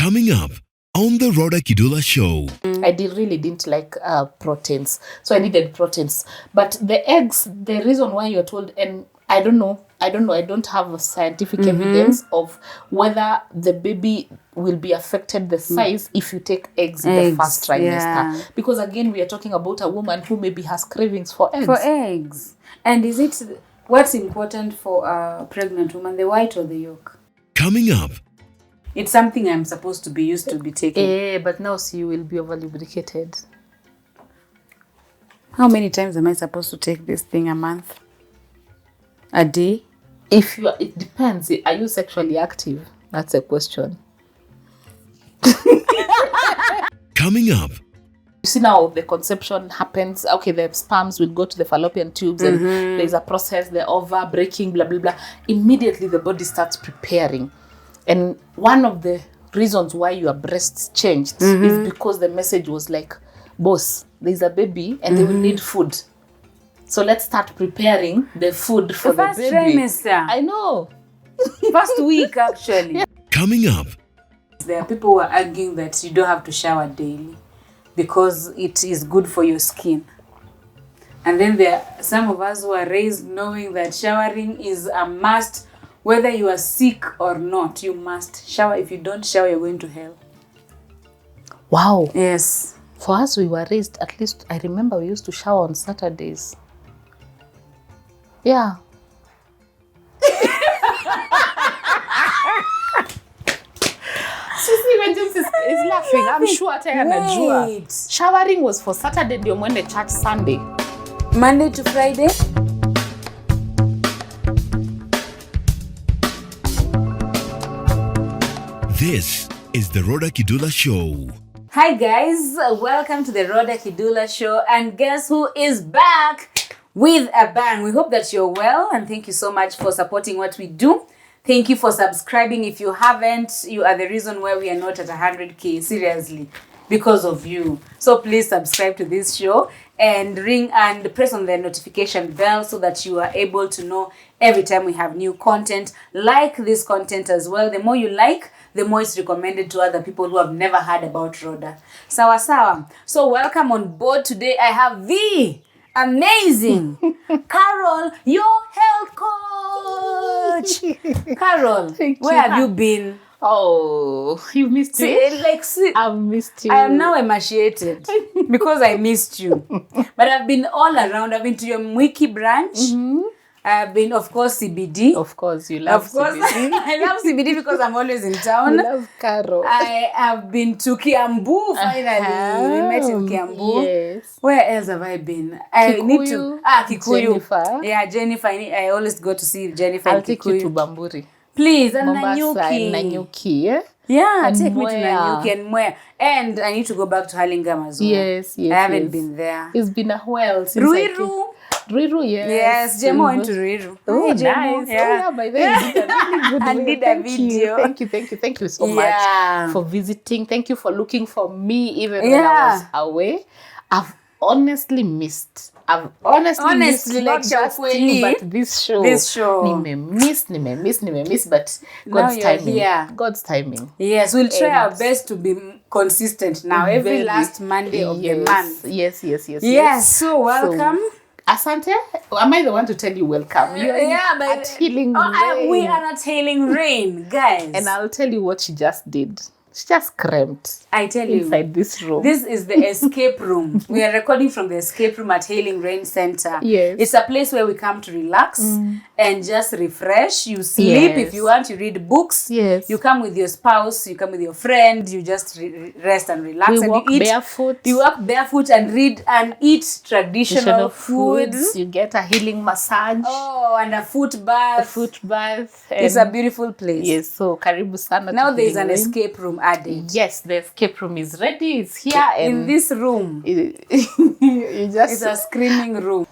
Coming up on the Rhoda Kidula Show. I really didn't like proteins. So I needed proteins. But the eggs, the reason why you're told, and I don't know, I don't have a scientific evidence of whether the baby will be affected the size if you take eggs in the first trimester. Yeah. Because again, we are talking about a woman who maybe has cravings for eggs. For eggs. And is it, what's important for a pregnant woman, the white or the yolk? Coming up. It's something I'm supposed to be used to be taking. But now you will be over lubricated. How many times am I supposed to take this thing a month? A day? It depends. Are you sexually active? That's a question. Coming up. You see now the conception happens. Okay, the sperms will go to the fallopian tubes and there's a process, the ova breaking, blah, blah, blah. Immediately the body starts preparing. And one of the reasons why your breasts changed is because the message was like, boss, there's a baby and they will need food. So let's start preparing the food for the first baby. trimester. I know. First week, actually. Coming up. There are people who are arguing that you don't have to shower daily because it is good for your skin. And then there are some of us who are raised knowing that showering is a must. Whether you are sick or not, you must shower. If you don't shower, you're going to hell. Wow. Yes. For us, we were raised, at least I remember we used to shower on Saturdays. Yeah. See, when James is laughing, I'm sure Wait. showering was for Saturday, ndio mwende church Sunday. Monday to Friday. This is the Rhoda Kidula Show. Hi guys, welcome to the Rhoda Kidula Show, and guess who is back with a bang? We hope that you're well, and thank you so much for supporting what we do. Thank you for subscribing. If you haven't, you are the reason why we are not at 100K, seriously, because of you. So please subscribe to this show and ring and press on the notification bell so that you are able to know every time we have new content. Like this content as well. The more you like, the more it's recommended to other people who have never heard about Rhoda. Sawa sawa. So welcome on board. Today I have the amazing Carol, your health coach. Carol, where have you been? Oh, you missed me. I've missed you. I am now emaciated because I missed you. But I've been all around. I've been to your Mwiki branch. I've been, of course, CBD. Of course, you love CBD. I love CBD because I'm always in town. I love Carol. I have been to Kiambu, finally. We met in Kiambu. Yes. Where else have I been? I need to... Kikuyu. Jennifer. Yeah, Jennifer. I always go to see Jennifer. I'll take you to Bamburi. Please, and Mombasa Nanyuki. and Nanyuki, yeah? Yeah, And take me to Mwea. Nanyuki and Mwea. And I need to go back to Hurlingham as well. Yes. I haven't been there. It's been a while since Ruiru. Ruiru, yes. Yes, Jemo went to Ruiru. Oh, Hi, nice. Jemo. Yeah, by the way, you did a really good And way. did a Thank video. you. Thank you so Yeah. much for visiting. Thank you for looking for me even when I Yeah. was away. I've honestly missed. I've honestly missed like not just you, but this show. Nime miss, but God's you're timing. here. God's timing. Yes, we'll try And- our best to be consistent now. Every Very- last Monday of the month. Yes. Yes, so welcome. Asante, am I the one to tell you welcome? You're but at Healing Rain. we are at Healing Rain, guys. And I'll tell you what she just did. She just cramped I tell you, inside this room. this is the escape room. We are recording from the escape room at Healing Rain Center. Yes. It's a place where we come to relax and just refresh. You sleep Yes. if you want, you read books. Yes. You come with your spouse, you come with your friend, you just rest and relax. We and walk you eat barefoot. You walk barefoot and read and eat traditional foods. You get a healing massage, Oh, and a foot bath. foot bath. It's a beautiful place. Yes, so karibu sana. Now to there is Healing an Rain. escape room added. Yes, the escape room is ready. It's here. In And this room, you it's just... a screaming room.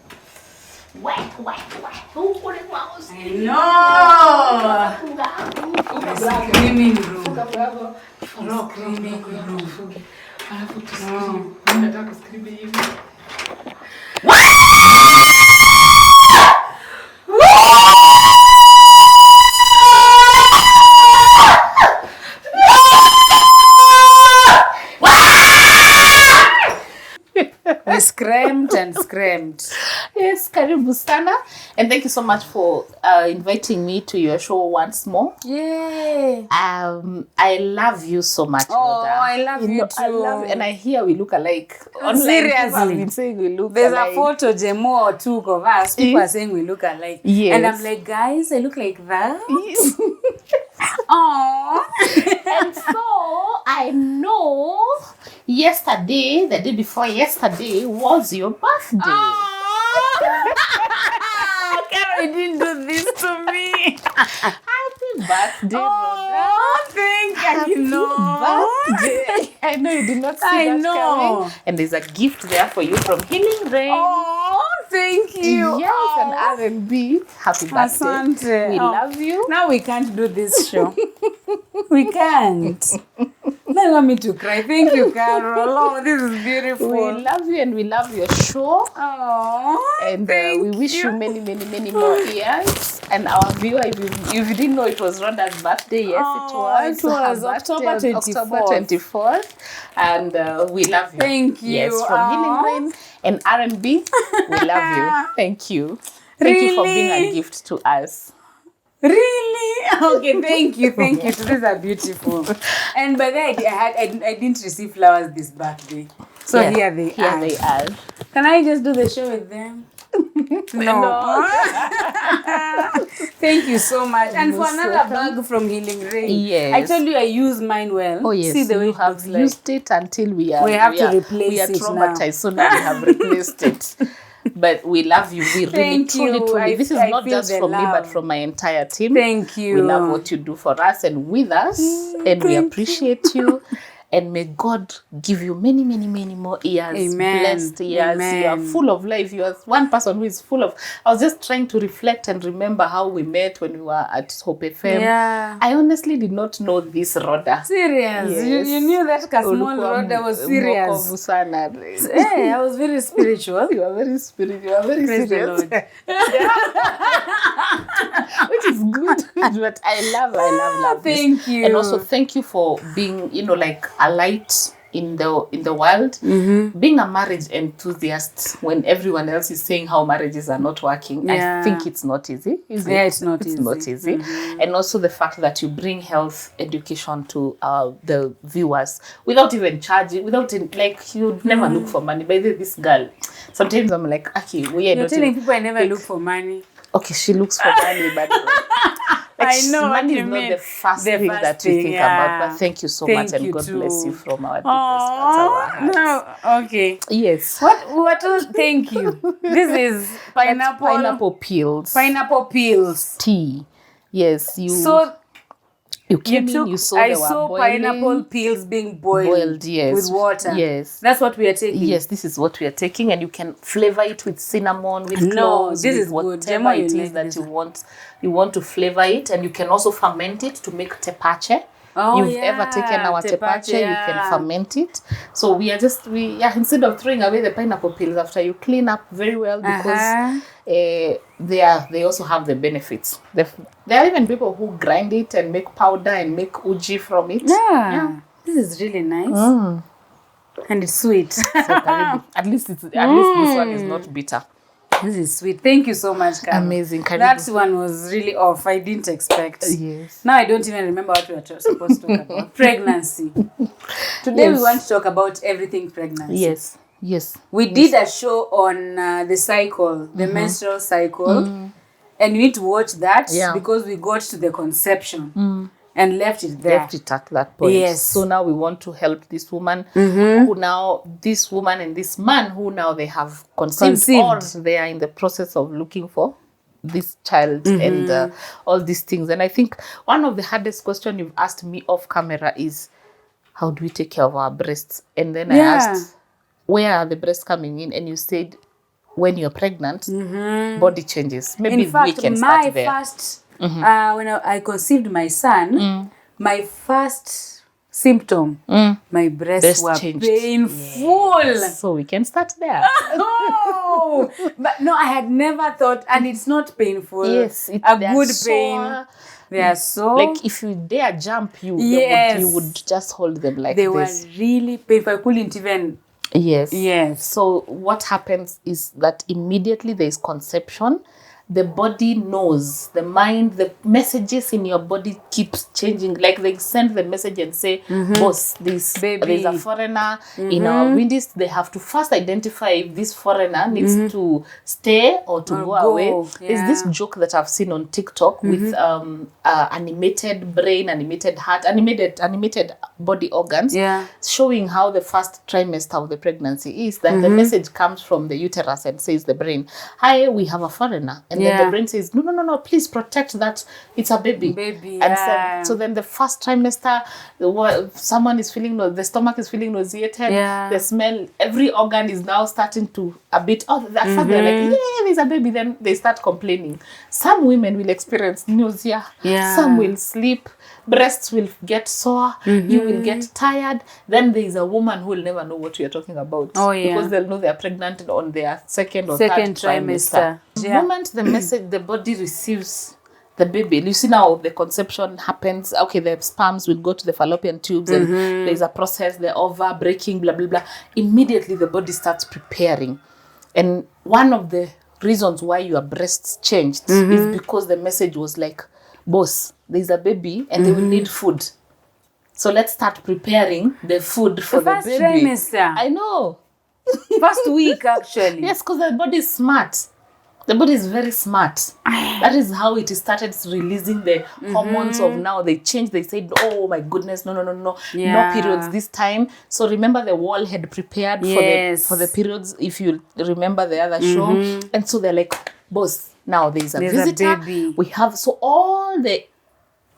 No! A screaming room. Screaming room. crammed. Yes, karibu sana. And thank you so much for inviting me to your show once more. Yay. I love you so much, Oh, Rhoda. I love you too. I love, and I hear we look alike. Online, Seriously. people have been saying we look There's alike. a photo Jemo took of us. People are saying we look alike. Yes. And I'm like, guys, I look like that. Yes. Aww. And so I know yesterday, the day before yesterday, was your birthday. Carol didn't do this to me. Happy birthday, Rhoda. Oh, thank you. Birthday. I know you did not see I that know. coming. And there's a gift there for you from Healing Rain. Oh, thank you. Yes, Oh. and R&B. Happy birthday. Asante. We Oh. love you. Now we can't do this show. We can't. Now you want me to cry. Thank you, Carol. Oh, this is beautiful. We love you and we love your show. Oh, And we wish you many, many, many more years. And our viewer, if you didn't know it was Rhoda's birthday, yes, it was her October birthday on 24th. October 24th. And we love you. Thank you. Yes, from Healing Rain and R&B, we love you. Thank you. Thank you for being a Really? gift to us. Really? Okay, thank you. These are beautiful. And by the way, I didn't receive flowers this birthday. So Yeah, here they Here are. they are. Can I just do the show with them? No. Thank you so much. And for another bag from Healing Rain. Yes. I told you I use mine well. Oh yes, See the way you it have looks like. used it until we We have to replace we are it traumatized, so now we have replaced it. But we love you. We really, Thank truly, you. truly. This is I not feel just the from me, but love. from my entire team. Thank you. We love what you do for us and with us, and we thank appreciate you. And may God give you many, many, many more years. Amen. Blessed years. You are Amen. full of life. You are one person who is full of. I was just trying to reflect and remember how we met when we were at Hope FM. Yeah. I honestly did not know this Rhoda. Serious. Yes. You knew that small Ulikuwa road was mwokovu serious. sana. Hey, I was very spiritual. You are very spiritual. You are very Praise the serious. Lord. Which is good. But I love this. Thank you. And also thank you for being, like a light in the world. Being a marriage enthusiast when everyone else is saying how marriages are not working. Yeah. I think it's not easy, is it? Yeah, it's not It's easy. not easy. And also the fact that you bring health education to the viewers without even charging, you'd never look for money. By the way, this girl, sometimes I'm like, okay, we are You're not telling even, people I never look for money. okay, she looks for money, but I know what money you is mean. not the first The thing first that we thing, think yeah. about. But thank you so Thank much, and you God too. bless you from our deepest parts of our hearts. No, okay. Yes. What else? Thank you. This is That's pineapple pineapple peels. Tea. Yes, So you came in, you saw I they were saw boiling. pineapple peels being boiled Yes. with water. Yes. That's what we are taking. Yes, this is what we are taking, and you can flavor it with cinnamon, with No, cloves, this with is good. whatever Gemma, you it is like that this you want. You want to flavor it, and you can also ferment it to make tepache. Oh, You've ever taken our tepache, you yeah. can ferment it. So instead of throwing away the pineapple peels after you clean up very well, because they also have the benefits. There are even people who grind it and make powder and make uji from it. Yeah. This is really nice. And it's sweet. So karibu. At least this one is not bitter. This is sweet. Thank you so much, Karen. Amazing. Karibu. That one was really off. I didn't expect. Yes. Now I don't even remember what we were supposed to talk about. Pregnancy. Today we Yes. want to talk about everything pregnancy. Yes. We did a show on the cycle, the menstrual cycle. And you need to watch that because we got to the conception and left it there. Left it at that point. Yes. So now we want to help this woman this woman and this man who now they have conceived. Or they are in the process of looking for this child and all these things. And I think one of the hardest questions you've asked me off camera is, how do we take care of our breasts? And then I asked, where are the breasts coming in? And you said, when you're pregnant, body changes. Maybe in fact, we can my start there. first, when I conceived my son, my first symptom, my breasts were changed. painful. Yes. So we can start there. Oh, but no, I had never thought, and it's not painful. Yes, a they are good so, pain. They are so like if you dare jump, you Yes. would just hold them like they this. were really painful. I couldn't even Yes. Yes. So what happens is that immediately there is conception. The body knows, the mind, the messages in your body keeps changing. Like they send the message and say, boss, there's a foreigner in our midst. They have to first identify if this foreigner needs to stay or to go away. Yeah. There's this joke that I've seen on TikTok with animated brain, animated heart, animated body organs, showing how the first trimester of the pregnancy is. That the message comes from the uterus and says the brain, hi, we have a foreigner. And then the brain says, no, please protect that. It's a baby. And so then the first trimester, someone is feeling, the stomach is feeling nauseated. The smell, every organ is now starting to a bit, at first they're like, yeah, there's a baby. Then they start complaining. Some women will experience nausea. Some will sleep. Breasts will get sore. You will get tired. Then there is a woman who will never know what we are talking about. Because they'll know they're pregnant on their second or third trimester. The moment the message, the body receives the baby, you see now the conception happens. Okay, the sperms will go to the fallopian tubes and there's a process, the ova breaking, blah, blah, blah. Immediately the body starts preparing. And one of the reasons why your breasts changed is because the message was like, boss, there's a baby and they will need food. So let's start preparing the food for the baby. Trimester. I know. First week, actually. Yes, because the body is smart. The body is very smart. That is how it started releasing the hormones of now. They changed. They said, oh my goodness, no periods this time. So remember the wall had prepared for the periods, if you remember the other show. And so they're like, boss, now there's a visitor. A baby. We have, so all the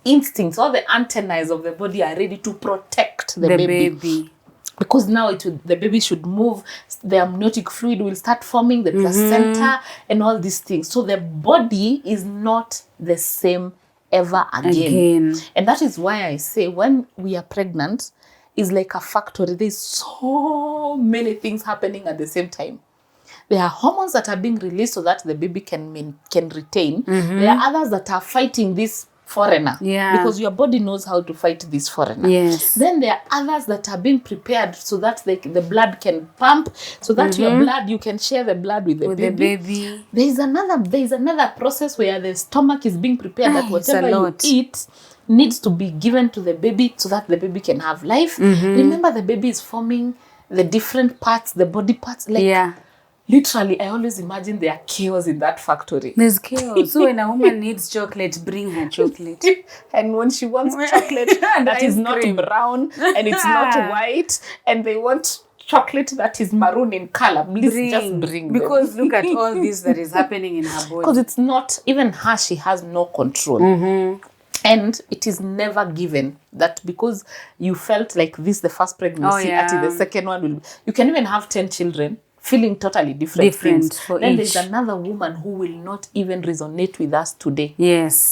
instincts, all the antennae of the body are ready to protect the baby. Because now the baby should move, the amniotic fluid will start forming, the placenta and all these things. So the body is not the same ever again. And that is why I say when we are pregnant, it's like a factory. There's so many things happening at the same time. There are hormones that are being released so that the baby can retain. There are others that are fighting this foreigner, because your body knows how to fight this foreigner. Then there are others that are being prepared so that the blood can pump, so that your blood, you can share the blood with the baby. There is another process where the stomach is being prepared that whatever you eat needs to be given to the baby so that the baby can have life. Remember, the baby is forming the different parts, the body parts, literally, I always imagine there are chaos in that factory. There's chaos. So when a woman needs chocolate, bring her chocolate. And when she wants chocolate that is not brown and it's not white, and they want chocolate that is maroon in color, please just bring because them. Look at all this that is happening in her body. Because it's not, even her, she has no control. And it is never given that because you felt like this the first pregnancy, the second one will, you can even have 10 children feeling totally different things. Then there's another woman who will not even resonate with us today.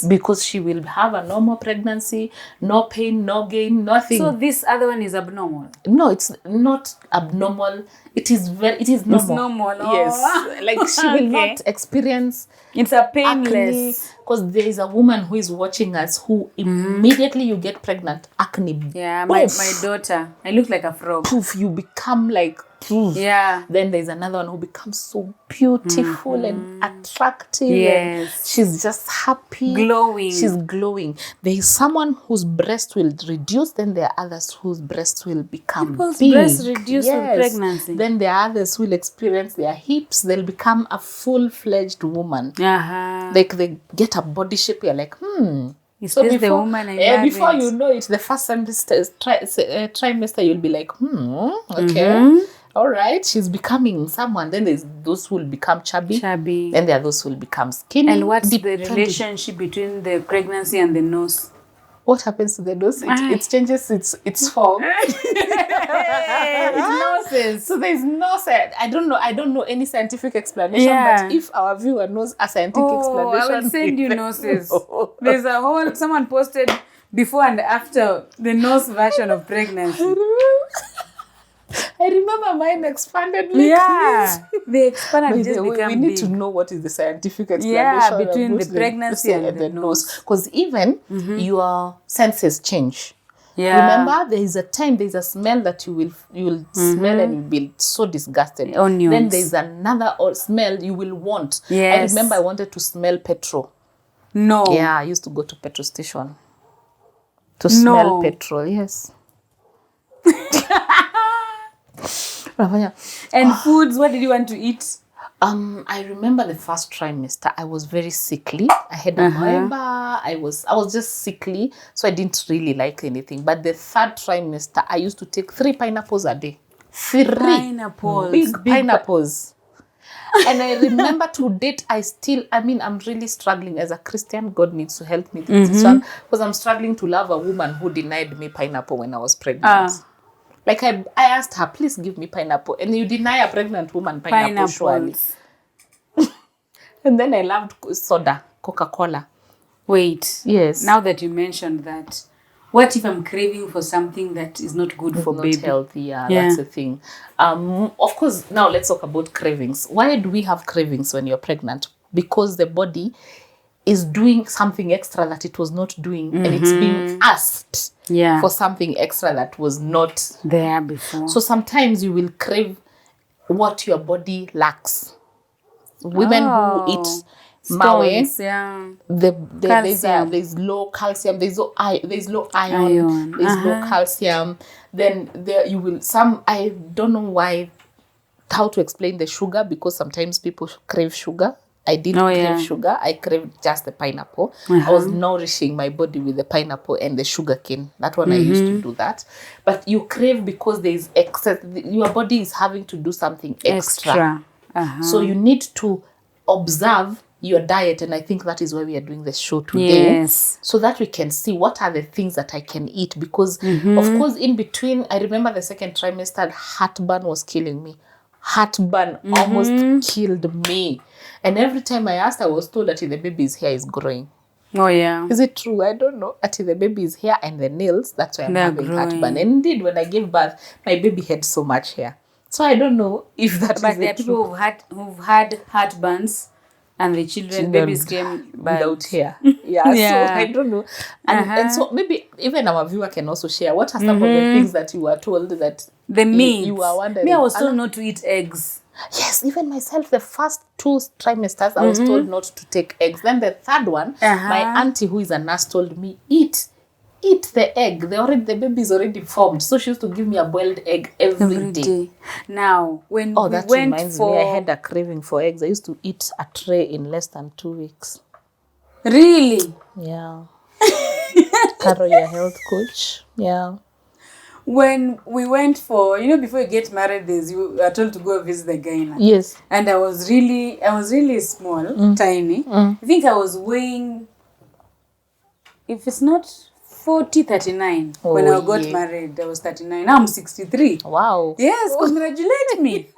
Because she will have a normal pregnancy, no pain, no gain, nothing. So this other one is abnormal? No, it's not abnormal. It is normal. It's normal. Yes. Like she will not experience. It's a painless. Because there is a woman who is watching us who immediately you get pregnant, acne. Yeah, my daughter. I look like a frog. Poof, you become like poof. Yeah. Then there's another one who becomes so beautiful and attractive. Yes. And she's just happy. Glowing. She's glowing. There is someone whose breast will reduce, then there are others whose breasts will become People's big. breasts reduce with pregnancy. Then there are others who will experience their hips. They'll become a full-fledged woman. Like they get a body shape. You're like, Is this the woman I married? Before you know it, the first trimester, you'll be like, okay. All right, she's becoming someone. Then there's those who will become chubby. Then there are those who will become skinny. And what's the relationship between the pregnancy and the nose? What happens to the nose? It changes its form. It's noses. So there's no, I don't know any scientific explanation, but if our viewer knows a scientific explanation, I will send you noses. There's a whole, someone posted before and after the nose version of pregnancy. I remember mine expanded like this. They expanded and just become we need big. to know what is the scientific explanation between the pregnancy and the nose. Because even your senses change. Yeah. Remember, there is a time, there is a smell that you will smell and you'll be so disgusted. Onions. Then there is another smell you will want. Yes. I remember I wanted to smell petrol. No. Yeah, I used to go to petrol station to smell petrol. Yes. And foods, what did you want to eat? I remember the first trimester, I was very sickly. I had a amoeba. I was just sickly, so I didn't really like anything. But the third trimester, I used to take 3 pineapples a day. 3 Pineapples. big pineapples. And I remember to date, I'm really struggling as a Christian. God needs to help me with this one, because I'm struggling to love a woman who denied me pineapple when I was pregnant. Like I asked her, please give me pineapple. And you deny a pregnant woman pineapple, surely. And then I loved soda, Coca-Cola. Wait. Yes. Now that you mentioned that, what if I'm craving for something that is not good for not baby? Healthy, yeah, that's the thing. Of course, now let's talk about cravings. Why do we have cravings when you're pregnant? Because the body is doing something extra that it was not doing, and it's being asked for something extra that was not there before. So sometimes you will crave what your body lacks. Women who eat stones, there's low calcium, there's low iron. There's low calcium. Then there you will I don't know how to explain the sugar, because sometimes people crave sugar. I didn't crave sugar. I craved just the pineapple. I was nourishing my body with the pineapple and the sugar cane. That one I used to do that. But you crave because there is excess. Your body is having to do something extra. So you need to observe your diet, and I think that is why we are doing the show today. Yes. So that we can see what are the things that I can eat, because of course in between, I remember the second trimester, heartburn was killing me. Heartburn almost killed me. And every time I asked, I was told that the baby's hair is growing. Oh, yeah. Is it true? I don't know. Until the baby's hair and the nails, that's why I'm having heartburn. And indeed, when I gave birth, my baby had so much hair. So I don't know if that but is there are people who've had heartburns and the babies came without hair. Yeah, so I don't know. And so maybe even our viewer can also share. What are some of the things that you were told that you were wondering? Me, I was told not to eat eggs. Yes, even myself, the first 2 trimesters, I was told not to take eggs. Then the third one, my auntie who is a nurse told me, eat the egg. The baby is already formed. So she used to give me a boiled egg every day. Now, when we that went reminds me, I had a craving for eggs. I used to eat a tray in less than 2 weeks. Really? Yeah. Carol, your health coach. Yeah. When we went for, before you get married, you are told to go visit the gynae. Yes. And I was really small, tiny. I think I was weighing, if it's not 39 when I got married. I was 39. Now I'm 63. Wow. Yes, congratulate me.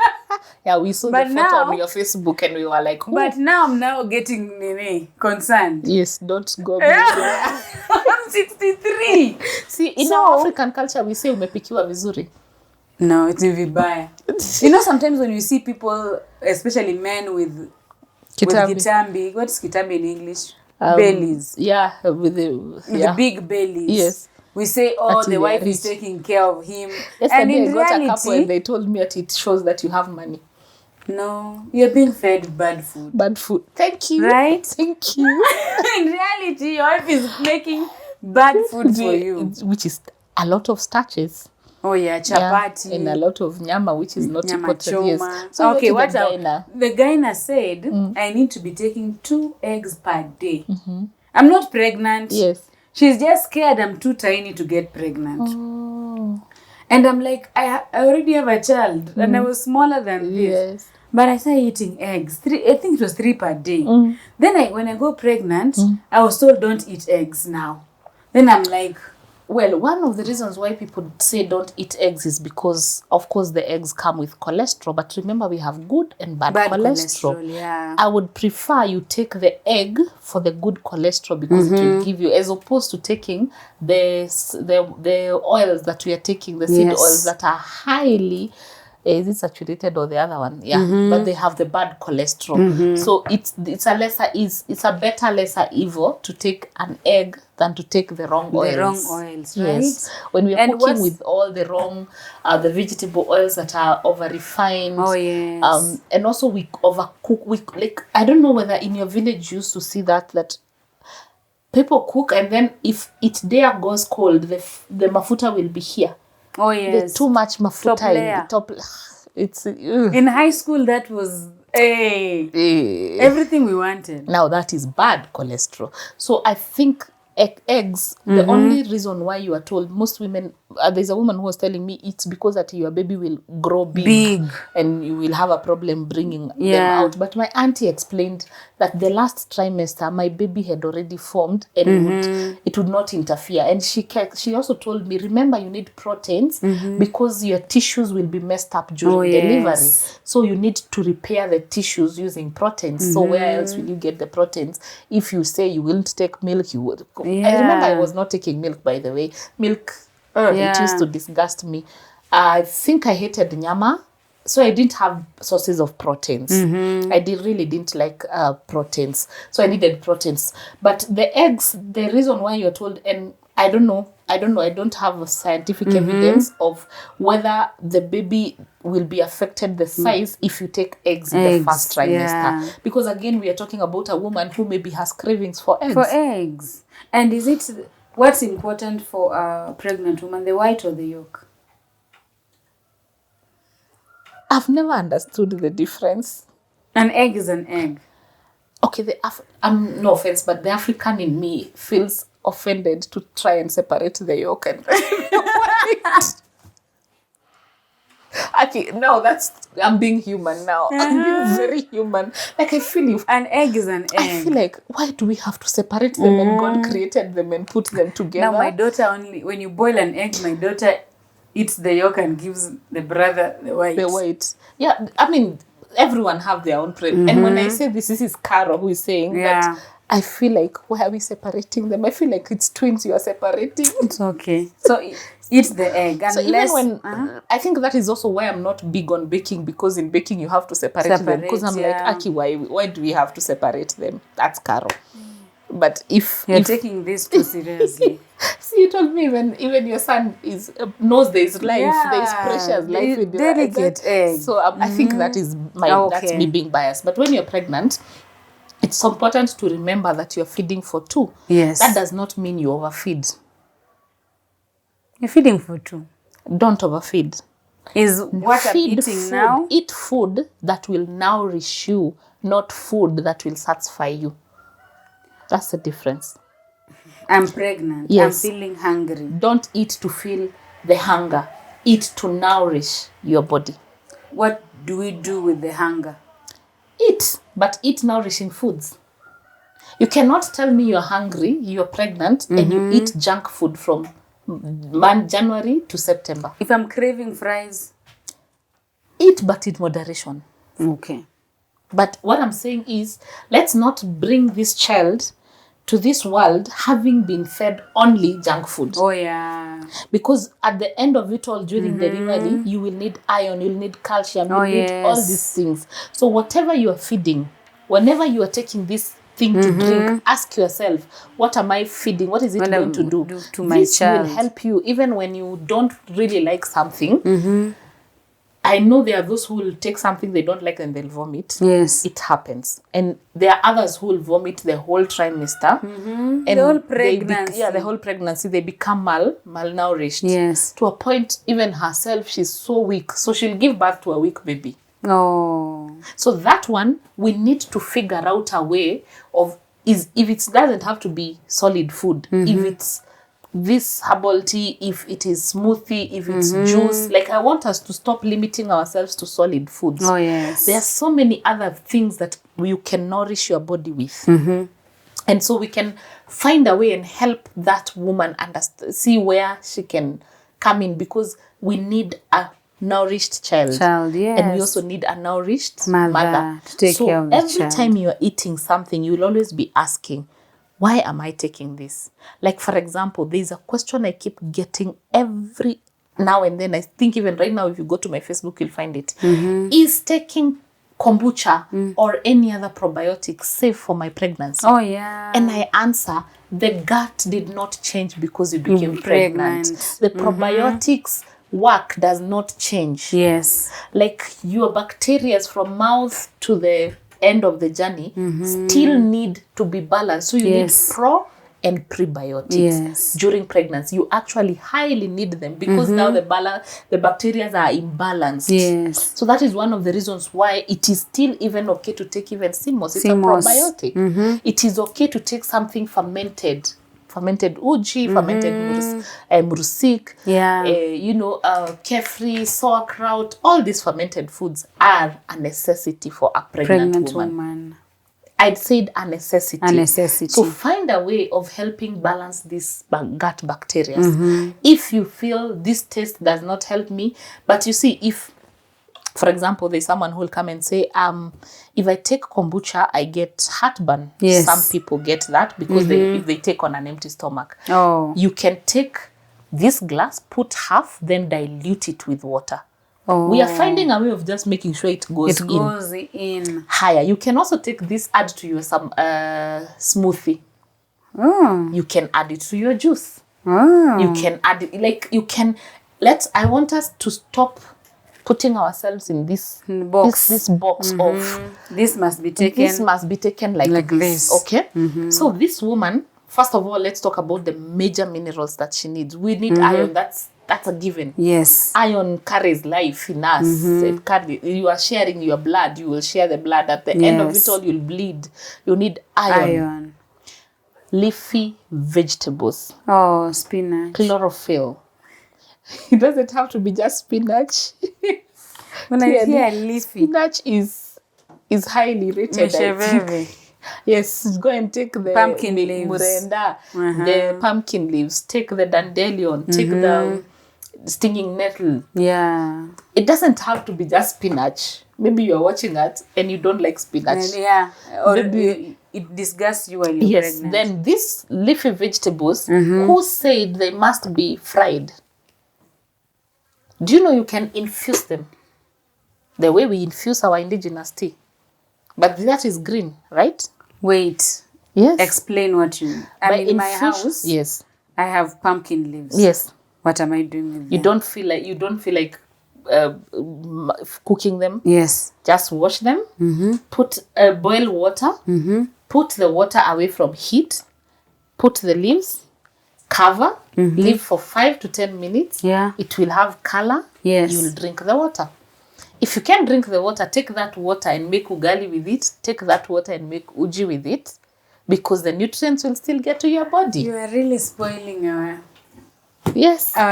Yeah, we saw the photo on your Facebook and we were like, but now I'm getting concerned. Yes, don't go. I'm 63. See, in our African culture, we say umepikiwa vizuri. No, it's vibaya. Sometimes when you see people, especially men with kitambi. What's kitambi in English? Bellies. Yeah, with the big bellies. Yes. We say, the wife is taking care of him. Yesterday and in reality, I got a couple and they told me that it shows that you have money. No, you're being fed bad food. Bad food. Thank you. Right? Thank you. In reality, your wife is making bad food for you. Which is a lot of starches. Oh yeah, chapati. Yeah, and a lot of nyama, which is not important. Yes. So okay, the gynae said I need to be taking 2 eggs per day. I'm not pregnant. Yes. She's just scared I'm too tiny to get pregnant. Oh. And I'm like, I already have a child and I was smaller than this. Yes. But I started eating eggs. I think it was 3 per day. Then when I got pregnant, I was told don't eat eggs now. Then I'm like, well, one of the reasons why people say don't eat eggs is because, of course, the eggs come with cholesterol. But remember, we have good and bad cholesterol. Yeah. I would prefer you take the egg for the good cholesterol because it will give you, as opposed to taking the oils that we are taking, the seed oils that are highly is it saturated or the other one? Yeah, but they have the bad cholesterol. So it's a better lesser evil to take an egg than to take the wrong oils. The wrong oils, right? Yes. When we are cooking with all the wrong, the vegetable oils that are over refined. Oh yes. And also we overcook. Like, I don't know whether in your village you used to see that people cook and then if it there goes cold, the mafuta will be here. Oh yes. There's too much mafuta Top layer. in the top. It's In high school, that was everything we wanted. now that is bad cholesterol. So I think eggs, the only reason why you are told, most women, there's a woman who was telling me it's because that your baby will grow big and you will have a problem bringing them out. But my auntie explained that the last trimester my baby had already formed and it would not interfere. And she also told me, remember, you need proteins because your tissues will be messed up during delivery. So you need to repair the tissues using proteins. So where else will you get the proteins? If you say you won't take milk, you would. I remember I was not taking milk, by the way. Milk, it used to disgust me. I think I hated nyama. So I didn't have sources of proteins. I really didn't like proteins. So I needed proteins. But the eggs, the reason why you're told, and I don't know, I don't have scientific evidence of whether the baby will be affected the size if you take eggs in the first trimester. Because again, we are talking about a woman who maybe has cravings for eggs. And is it, what's important for a pregnant woman, the white or the yolk? I've never understood the difference. An egg is an egg. Okay, no offense, but the African in me feels offended to try and separate the yolk and the white. Okay, no, I'm being human now. I'm being very human. Like, I feel if an egg is an egg. I feel like, why do we have to separate them and God created them and put them together? Now, my daughter when you boil an egg, my daughter eats the yolk and gives the brother the white. The white. Yeah, I mean, everyone have their own preference. And when I say this is Carol who is saying that I feel like, why are we separating them? I feel like it's twins you are separating. It's okay. So eat the egg. So even when, I think that is also why I'm not big on baking, because in baking you have to separate them. Because I'm like, Aki, why do we have to separate them? That's Carol. But if you're taking this too seriously. See, you told me even your son knows there is life, there is precious life with delicate egg. So I think that is that's me being biased. But when you're pregnant, it's important to remember that you're feeding for 2. Yes. That does not mean you overfeed. You're feeding for 2. Don't overfeed. Is what I'm eating now? Eat food that will nourish you, not food that will satisfy you. That's the difference. I'm pregnant. Yes. I'm feeling hungry. Don't eat to feel the hunger. Eat to nourish your body. What do we do with the hunger? Eat, but eat nourishing foods. You cannot tell me you're hungry, you're pregnant, and you eat junk food from January to September. If I'm craving fries? Eat, but in moderation. Okay. But what I'm saying is, let's not bring this child to this world having been fed only junk food. Oh, yeah. Because at the end of it all, during delivery, you will need iron, you'll need calcium, you'll need all these things. So whatever you are feeding, whenever you are taking this thing to drink, ask yourself, what am I feeding? What is it going to do to my this child? Will help you even when you don't really like something. I know there are those who will take something they don't like and they'll vomit. Yes. It happens. And there are others who will vomit the whole trimester. And the whole pregnancy. The whole pregnancy. They become malnourished. Yes. To a point, even herself, she's so weak. So she'll give birth to a weak baby. Oh. So that one, we need to figure out a way of, if it doesn't have to be solid food, if it's this herbal tea, if it is smoothie, if it's juice, like I want us to stop limiting ourselves to solid foods. Oh, yes. There are so many other things that you can nourish your body with. And so we can find a way and help that woman see where she can come in, because we need a nourished child. Yes. And we also need a nourished mother. To take care of the every child. time you're eating something, you'll always be asking, why am I taking this? Like, for example, there's a question I keep getting every now and then, I think even right now, if you go to my Facebook, you'll find it, is taking kombucha or any other probiotic safe for my pregnancy? Oh, yeah. And I answer, the gut did not change because you became pregnant. The probiotics work does not change. Yes. Like your bacteria from mouth to the end of the journey still need to be balanced. So you need pro and prebiotics during pregnancy. You actually highly need them because now the bacteria are imbalanced. Yes. So that is one of the reasons why it is still even okay to take even Simos. It's a probiotic. It is okay to take something fermented uji, fermented murusik, kefri, sauerkraut. All these fermented foods are a necessity for a pregnant woman. I'd say a necessity. A necessity. So find a way of helping balance this gut bacteria. If you feel this taste does not help me, but you see, if, for example, there's someone who will come and say, if I take kombucha, I get heartburn. Yes. Some people get that because if they take on an empty stomach. Oh. You can take this glass, put half, then dilute it with water. Oh. We are finding a way of just making sure it goes in higher. You can also take this, add to your some smoothie. Oh. You can add it to your juice. Oh. You can add it, like you can. I want us to stop putting ourselves in this box. This box of this must be taken like this. Okay. So this woman, first of all, let's talk about the major minerals that she needs. We need iron. That's a given. Yes. Iron carries life in us. You are sharing your blood. You will share the blood. At the end of it all, you'll bleed. You need iron. Leafy vegetables. Oh, spinach. Chlorophyll. It doesn't have to be just spinach. When I hear leafy, spinach is highly rated. I think. Yes, go and take the pumpkin leaves. Murenda, the pumpkin leaves. Take the dandelion. Take the stinging nettle. Yeah. It doesn't have to be just spinach. Maybe you're watching that and you don't like spinach. Or maybe it disgusts you while you're pregnant. Then these leafy vegetables, who said they must be fried? Do you know you can infuse them? The way we infuse our indigenous tea. But that is green, right? Wait. Yes. Explain what you... in my house, yes, I have pumpkin leaves. Yes. What am I doing with them? You don't feel like cooking them. Yes. Just wash them. Put boil water. Put the water away from heat. Put the leaves. Cover. Leave for 5 to 10 minutes. Yeah. It will have color. Yes. You will drink the water. If you can't drink the water, take that water and make ugali with it. Take that water and make uji with it. Because the nutrients will still get to your body. You are really spoiling our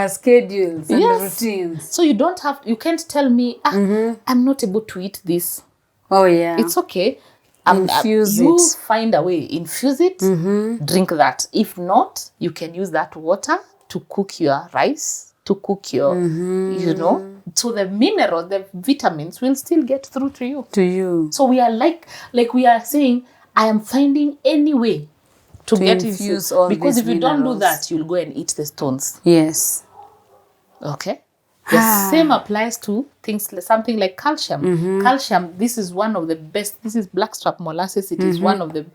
schedules and routines. So you can't tell me, I'm not able to eat this. Oh, yeah. It's okay. Infuse it. You find a way. Infuse it. Drink that. If not, you can use that water to cook your rice, to cook your, so the minerals, the vitamins will still get through to you. So we are like we are saying, I am finding any way to get infuse all because if you don't do that, you'll go and eat the stones. Yes. Okay. The same applies to something like calcium. Calcium, this is one of the best. This is blackstrap molasses. It is one of the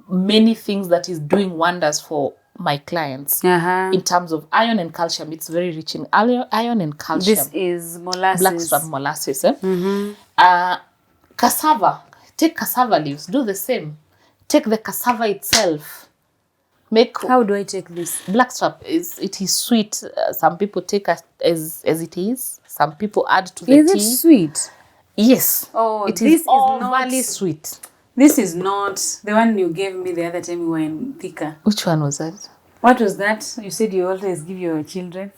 many things that is doing wonders for my clients. In terms of iron and calcium, it's very rich in iron and calcium. This is molasses. Blackstrap molasses. Cassava. Take cassava leaves. Do the same. Take the cassava itself. How do I take this? Blackstrap it is sweet. Some people take as it is. Some people add to the tea. Is it sweet? Yes. Oh, it is overly sweet. This is not the one you gave me the other time we were in Thika. Which one was that? What was that? You said you always give your children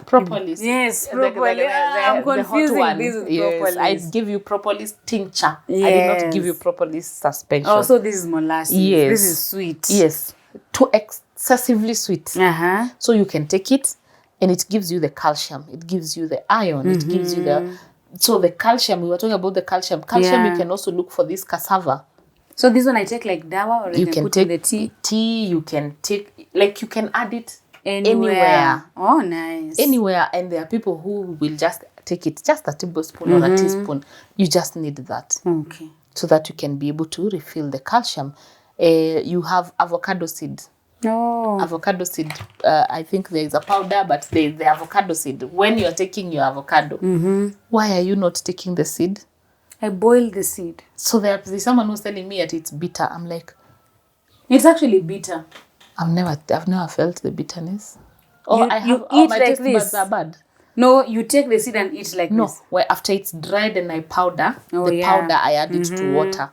propolis. Yes, propolis. I'm confusing this with propolis. I give you propolis tincture. Yes. I did not give you propolis suspension. Oh, so this is molasses. Yes. This is sweet. Yes. Too excessively sweet. So you can take it and it gives you the calcium. It gives you the iron. It gives you the calcium. We were talking about the calcium. Calcium, you can also look for this cassava. So this one I take like dawa or you can put in the tea? Tea, you can take, you can add it Anywhere. Oh, nice. Anywhere. And there are people who will just take it, just a tablespoon or a teaspoon. You just need that. Okay. So that you can be able to refill the calcium. You have avocado seed. Oh. Avocado seed, I think there is a powder, but there is the avocado seed. When you are taking your avocado, why are you not taking the seed? I boiled the seed. So there's someone who's telling me that it's bitter. I'm like, It's actually bitter. I've never felt the bitterness. Oh, You eat my like taste buds this. are bad. No, you take the seed and eat like No, this. where after it's dried and I powder, Oh, the yeah. powder I add it to water.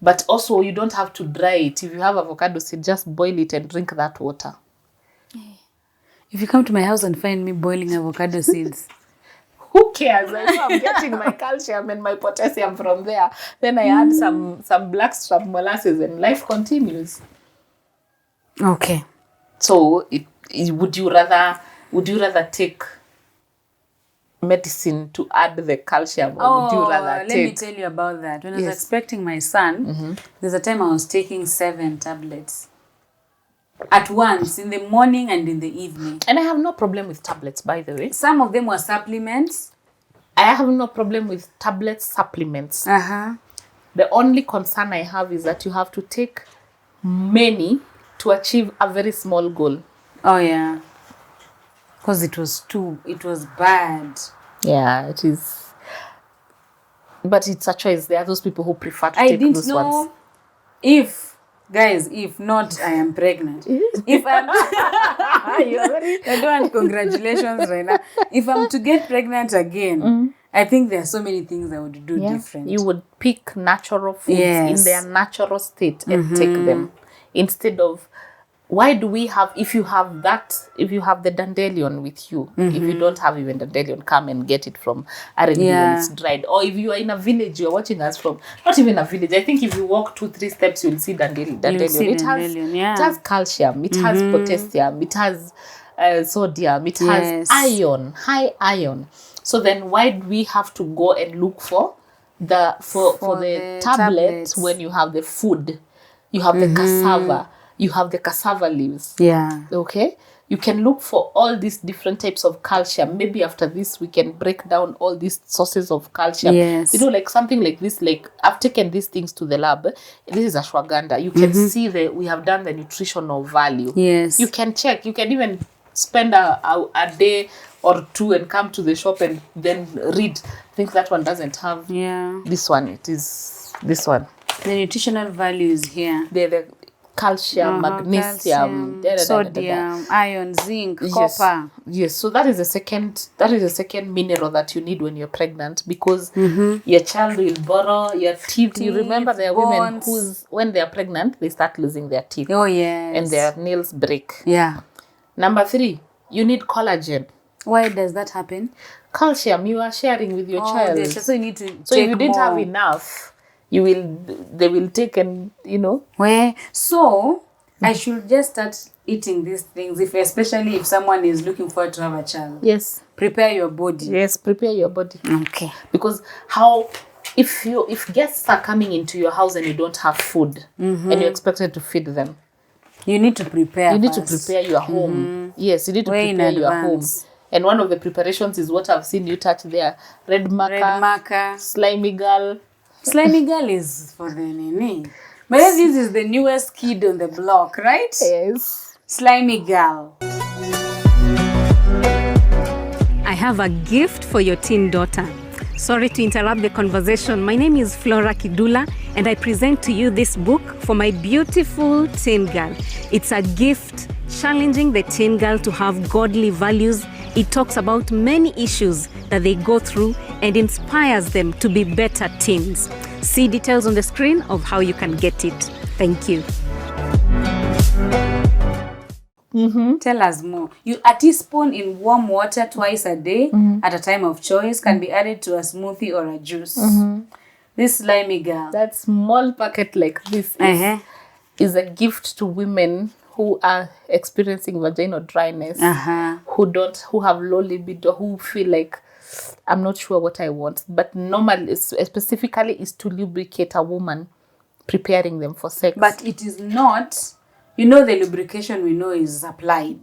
But also you don't have to dry it. If you have avocado seed, just boil it and drink that water. If you come to my house and find me boiling avocado seeds, Who cares? I know I'm getting my calcium and my potassium from there. Then I add some blackstrap molasses and life continues. okay. So would you rather take medicine to add the calcium, or would you rather let me take? tell you about that. When I was Yes. expecting my son, there's a time I was taking 7 tablets at once, in the morning and in the evening. And I have no problem with tablets, by the way. Some of them were supplements. I have no problem with tablet supplements. The only concern I have is that you have to take many to achieve a very small goal. Oh, yeah. Because it was bad. Yeah, it is. But it's a choice. There are those people who prefer to I take didn't those know ones. if not, I am pregnant. If I'm, you're doing congratulations right now. If I'm to get pregnant again, I think there are so many things I would do different. You would pick natural foods Yes. in their natural state and take them instead of. Why do we have, if you have the dandelion with you, if you don't have even dandelion, come and get it from R&D when it's dried. Or if you are in a village, you're watching us from, not even a village, I think if you walk 2-3 steps, you'll see dandelion. It has calcium, it has potassium, it has sodium, it has iron, high iron. So then why do we have to go and look for the tablets when you have the food? You have the cassava. You have the cassava leaves. Yeah. Okay? You can look for all these different types of calcium. Maybe after this, we can break down all these sources of calcium. Yes. You know, like something like this, like I've taken these things to the lab. This is ashwagandha. You can see we have done the nutritional value. Yes. You can check. You can even spend a day or two and come to the shop and then read. I think that one doesn't have this one. It is this one. The nutritional value is here. The calcium, magnesium, sodium, iron, zinc, copper. Yes, so that is the second mineral that you need when you're pregnant, because your child will borrow your teeth. You remember there are women when they are pregnant, they start losing their teeth. Oh, yes. And their nails break. Yeah. Number 3, you need collagen. Why does that happen? Calcium, you are sharing with your child. So you need to So take if you didn't more. have enough, they will take and, So I should just start eating these things, especially if someone is looking forward to have a child. Yes. Prepare your body. Yes, prepare your body. Okay. Because if guests are coming into your house and you don't have food and you're expected to feed them, you need to prepare. You need to prepare your home. Yes, you need to prepare your home. And one of the preparations is what I've seen you touch there. Red marker. Slimy girl. Slimy girl is for the nene. But this is the newest kid on the block, right? Yes. Slimy girl. I have a gift for your teen daughter. Sorry to interrupt the conversation. My name is Flora Kidula, and I present to you this book for my beautiful teen girl. It's a gift challenging the teen girl to have godly values. It talks about many issues that they go through and inspires them to be better teens. See details on the screen of how you can get it. Thank you. Tell us more. A teaspoon in warm water twice a day at a time of choice can be added to a smoothie or a juice. This slimy girl. That small packet like this is a gift to women who are experiencing vaginal dryness, who have low libido, who feel like, I'm not sure what I want. But normally, specifically, is to lubricate a woman, preparing them for sex. But it is not you know, the lubrication we know is applied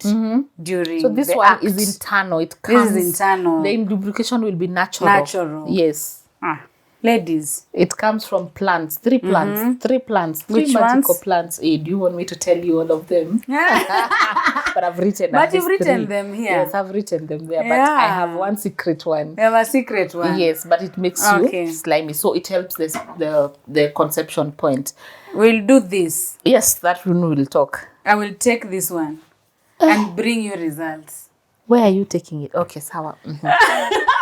during So this the one act. is internal. It This comes. is internal. The lubrication will be natural. Natural. Yes. Ladies. It comes from plants. Three plants. Three Which magical ones? plants. Do you want me to tell you all of them? But I've written. But at you've least written 3. them here. Yes, I've written them there. But I Yeah. have one secret one. We have a secret one. Yes, but it makes Okay. you slimy. So it helps the conception point. We'll do this. Yes, that one we'll talk. I will take this one and bring you results. Where are you taking it? Okay, Sawa.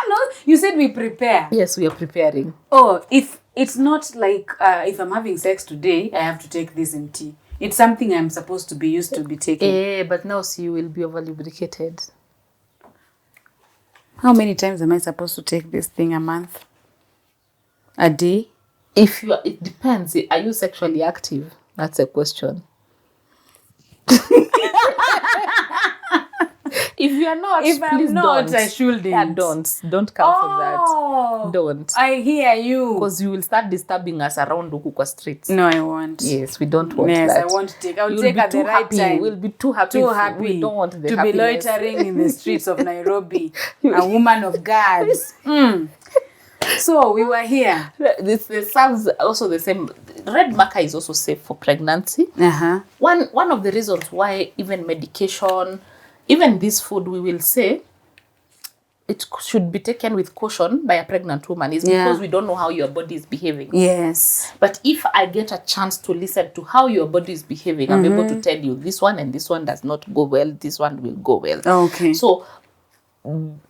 No, you said we prepare. Yes, we are preparing. Oh, if it's not like if I'm having sex today, I have to take this in tea. It's something I'm supposed to be used to be taking. But now you will be over lubricated. How many times am I supposed to take this thing a month? A day? If you, it depends. Are you sexually active? That's a question. If you are not, If I'm please not, don't. I shouldn't. Yeah, don't come for that. Don't. I hear you. Because you will start disturbing us around huku kwa streets. No, I won't. Yes, we don't want Yes, that. I won't take. I'll You'll take be at the too right happy. time. We'll be too happy. Too if happy. We don't want the to happiness. be loitering in the streets of Nairobi. A woman of God. So we were here. This serves also the same. Red maca is also safe for pregnancy. One of the reasons why even medication, even this food, we will say it should be taken with caution by a pregnant woman is because we don't know how your body is behaving. Yes. But if I get a chance to listen to how your body is behaving, I'm able to tell you this one and this one does not go well, this one will go well. Okay. So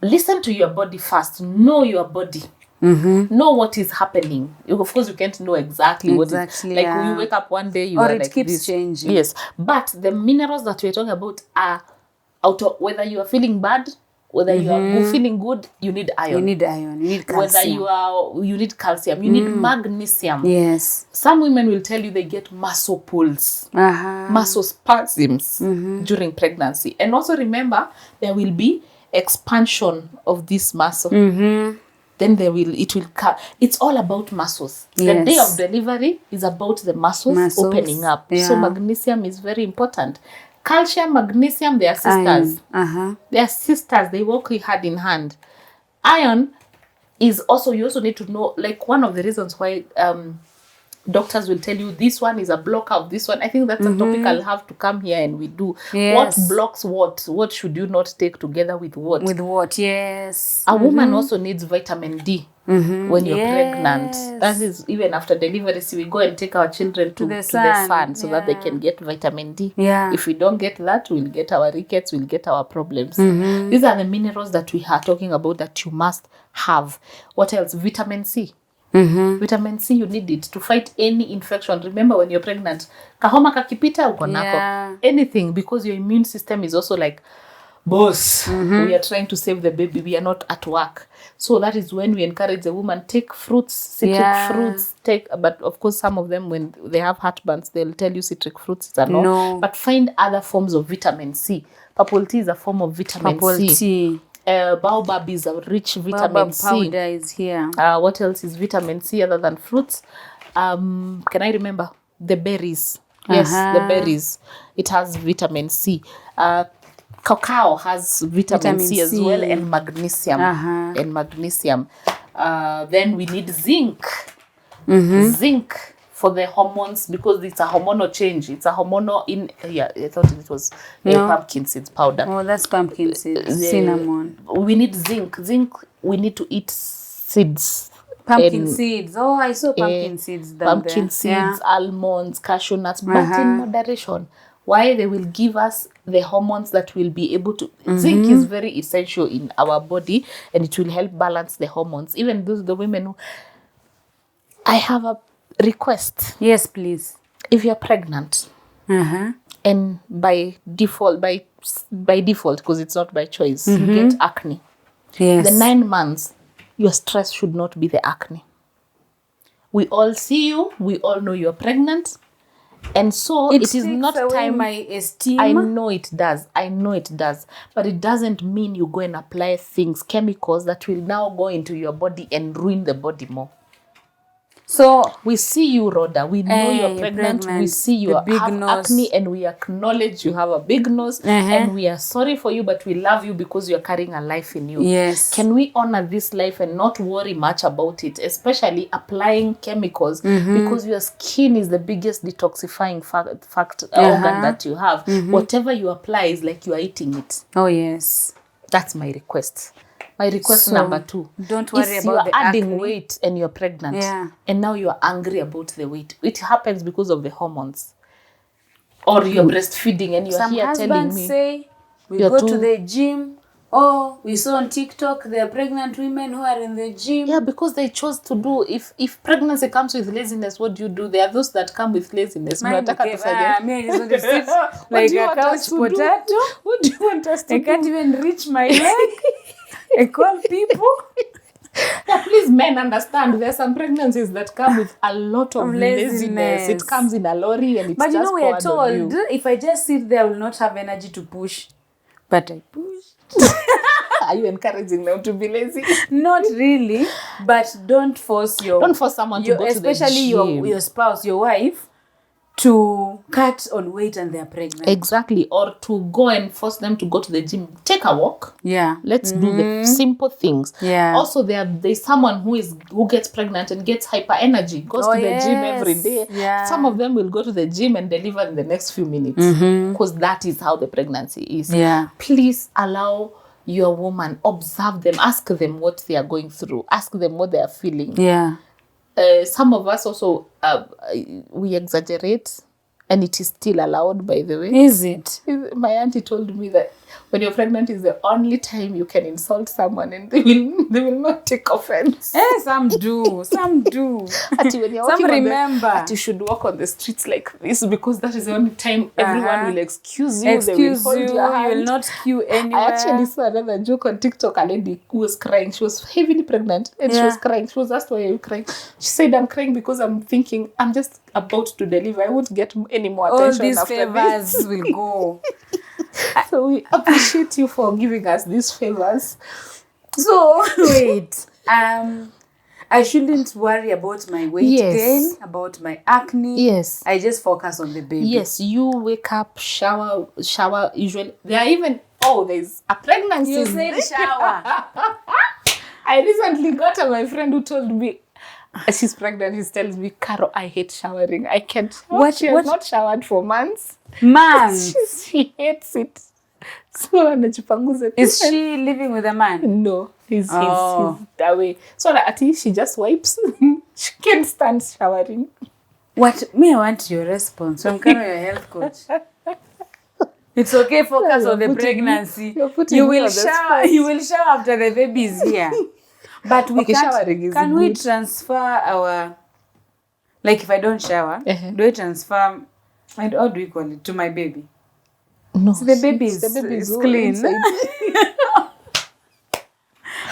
listen to your body first. Know your body. Know what is happening. Of course, you can't know exactly what is. Like you wake up one day, you Or are it like keeps this. changing. Yes, but the minerals that we're talking about are out of whether you are feeling bad, whether you are feeling good, you need iron. You need iron. You need calcium. Whether you need calcium, you need magnesium. Yes. Some women will tell you they get muscle pulls, muscle spasms during pregnancy. And also remember, there will be expansion of this muscle. Then it's all about muscles. The day of delivery is about the muscles opening up. So magnesium is very important. Calcium, magnesium, they are sisters. They are sisters. They work hand in hand. Iron is also, you also need to know, like one of the reasons why doctors will tell you this one is a blocker of this one. I think that's a topic I'll have to come here and we do. Yes. What blocks what? What should you not take together with what? With what? Yes. A woman also needs vitamin D when you're pregnant. That is, even after delivery, so we go and take our children to the sun so that they can get vitamin D. Yeah. If we don't get that, we'll get our rickets, we'll get our problems. These are the minerals that we are talking about that you must have. What else? Vitamin C. Vitamin C, you need it to fight any infection. Remember, when you're pregnant, kahoma kakipita uko nako. Anything, because your immune system is also like, boss, we are trying to save the baby. We are not at work. So that is when we encourage the woman, take fruits, citric fruits, but of course some of them, when they have heartburns, they'll tell you citric fruits is a no. But find other forms of vitamin C. Purple tea is a form of vitamin C. Baobab is a rich vitamin Baobab C. powder is here. What else is vitamin C other than fruits? Can I remember? The berries. Yes, the berries. It has vitamin C. Cacao has vitamin C as well, and magnesium. And magnesium. Then we need zinc. Zinc for the hormones, because it's a hormonal change. It's a hormonal I thought it was pumpkin seeds powder. Oh, that's pumpkin seeds. Cinnamon. We need zinc. Zinc, we need to eat seeds. Pumpkin seeds. Oh, I saw pumpkin seeds down there. Pumpkin seeds, almonds, cashew nuts, but in moderation. Why? They will give us the hormones that will be able to... Zinc is very essential in our body, and it will help balance the hormones. Even the women who... I have a request. Yes, please. If you're pregnant, and by default, because it's not by choice, you get acne. Yes. The 9 months, your stress should not be the acne. We all see you. We all know you're pregnant. And so it is not time. My esteem. I know it does. But it doesn't mean you go and apply things, chemicals that will now go into your body and ruin the body more. So We see you, Rhoda. We know Eh, you're you're pregnant. We pregnant. see you The big have nose. acne, and we acknowledge you have a big nose, and we are sorry for you, but we love you because you're carrying a life in you. Yes. Can we honor this life and not worry much about it, especially applying chemicals, because your skin is the biggest detoxifying organ that you have. Whatever you apply is like you are eating it. Oh yes. That's my request. My request So, number 2. don't worry if about you're the adding acne. weight and you're pregnant, Yeah. and now you're angry about the weight, it happens because of the hormones. Or you're breastfeeding and you're Some here telling husbands me, say we you're go to too- the gym. Oh, we saw on TikTok there are pregnant women who are in the gym. yeah, because they chose to do. If pregnancy comes with laziness, what do? There are those that come with laziness. Mine Mnataka okay, tufanye- me, I just want to sit What like do you a want couch us to do? potato. What do you want us to I do? can't even reach my leg. I call people. Yeah, please, men, understand. There are some pregnancies that come with a lot of Of laziness. laziness. It comes in a lorry and it's But you just know, we are poured on told you. if I just sit there, I will not have energy to push. But I push. Are you encouraging them to be lazy? Not really, but don't force Don't force someone to go to the especially gym. your spouse, your wife, to cut on weight and they're pregnant. Exactly. Or to go and force them to go to the gym. Take a walk. Yeah. Let's do the simple things. Yeah. Also, there's someone who gets pregnant and gets hyper energy, goes Oh, to the gym yes. every day. Yeah. Some of them will go to the gym and deliver in the next few minutes, because that is how the pregnancy is. Yeah. Please allow your woman, observe them, ask them what they are going through, ask them what they are feeling. Yeah. Some of us also we exaggerate, and it is still allowed, by the way. Is it? My auntie told me that when you're pregnant is the only time you can insult someone and they will not take offense. Some do. Some do. Ati when you're Some walking remember. ati you should walk on the streets like this, because that is the only time everyone will excuse you. Excuse they will hold you. your hand. You will not queue anywhere. I actually saw another joke on TikTok. A lady who was crying. She was heavily pregnant and she Yeah. was crying. She was asked, why are you crying? She said, I'm crying because I'm thinking I'm just about to deliver. I won't get any more all attention these after favors this. will go. So we appreciate you for giving us these favors. So wait, I shouldn't worry about my weight Yes. gain, about my acne. Yes. I just focus on the baby. Yes, you wake up, shower. Usually, there are even there's a pregnancy. You said shower. I recently got my friend who told me she's pregnant. She tells me, Caro, I hate showering. I can't. She has not showered for months. Man, She hates it. So anajipanguza. is she living with a man? No, he's Oh. away. So at least she just wipes. She can't stand showering. What? Me, I want your response. So I'm kind of your health coach. It's okay, focus You're on the putting me- pregnancy. you're putting You me will on the shower. spot. You will shower after the baby is here. But we Okay, can't. showering is Can we good. transfer our? Like if I don't shower, Uh-huh. do I transfer? How do we call it to my baby? No, So the baby is all clean. inside.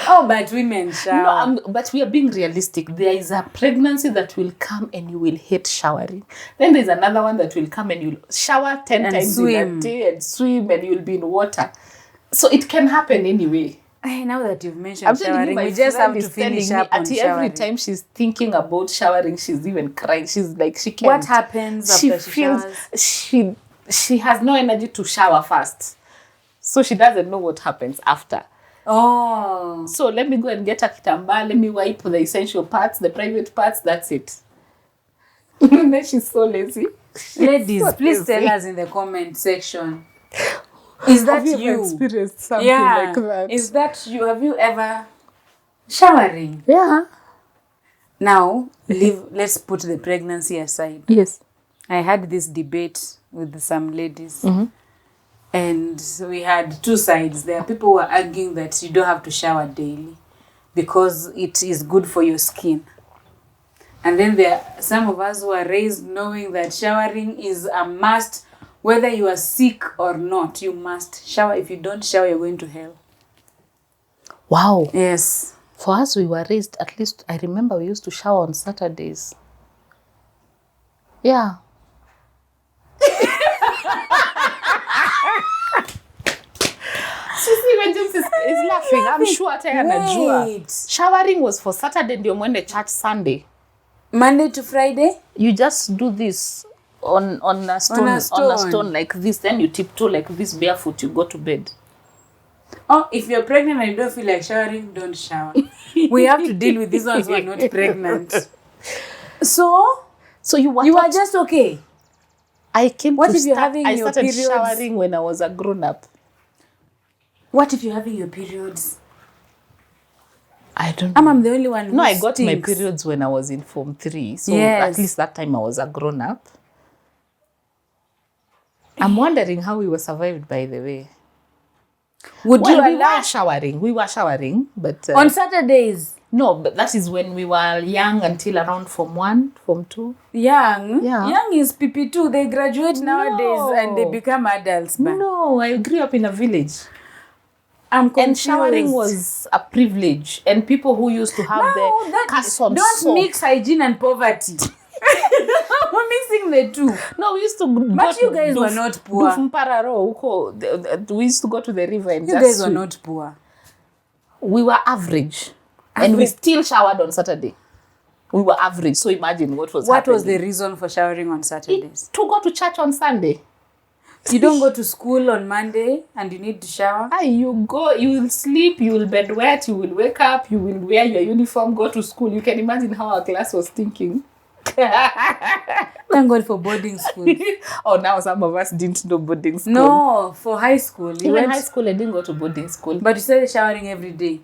Oh, but women shower. No, but we are being realistic. There is a pregnancy that will come and you will hate showering. Then there's another one that will come and you'll shower 10 And times swim. in a day and swim and you'll be in water. So it can happen anyway. Hey, now that you've mentioned I'm telling you, showering, my we just have friend to is telling finish me up on at every showering. time she's thinking about showering, she's even crying. She's like, she can't. What happens after she feels showers? she has no energy to shower first. So she doesn't know what happens after. Oh. So let me go and get a kitamba, let me wipe the essential parts, the private parts, that's it. Then she's so lazy. Ladies, So please lazy. tell us in the comment section. Is that Have you ever you? experienced something Yeah. like that? Is that you? Have you ever showering? Yeah. Now, let's put the pregnancy aside. Yes. I had this debate with some ladies. And we had two sides. There are people who are arguing that you don't have to shower daily because it is good for your skin. And then there are some of us who are raised knowing that showering is a must. Whether you are sick or not, you must shower. If you don't shower, you're going to hell. Wow. Yes. For us, we were raised, at least I remember we used to shower on Saturdays. Yeah. Sisi when James is laughing, I'm sure hata yeye anajua. Wait. Showering was for Saturday ndio mwende church Sunday. Monday to Friday? You just do this on a stone like this. Then you tiptoe like this barefoot. You go to bed. Oh, if you're pregnant and you don't feel like showering, don't shower. We have to deal with these ones who are not pregnant. So you were you are just okay. I came What to if you're start, having I your started periods? showering when I was a grown-up. What if you're having your periods? I don't know. I'm the only one who No, I got my stinks. periods when I was in Form 3. So Yes. at least that time I was a grown-up. I'm wondering how we were survived, by the way. Would Well, you we allow were showering. We were showering, but... on Saturdays? no, but that is when we were young until around Form 1, Form 2. Young? Yeah. Young is PP2. They graduate nowadays and they become adults. But No, I grew up in a village. I'm And confused. showering was a privilege. And people who used to have the cast-on don't soap. mix hygiene and poverty. We're mixing the two. No, we used to go But to you guys were not poor. Dufmpararo, huko. We used to go to the river and You just guys were swim. not poor. We were average. And we still showered on Saturday. We were average. So imagine what was What happening. was the reason for showering on Saturdays? To go to church on Sunday. You don't go to school on Monday and you need to shower? You go, you will sleep, you will bed wet, you will wake up, you will wear your uniform, go to school. You can imagine how our class was thinking. Thank God for boarding school. Oh, now some of us didn't know boarding school. No, for high school. You Even went, high school, I didn't go to boarding school. but you started showering every day.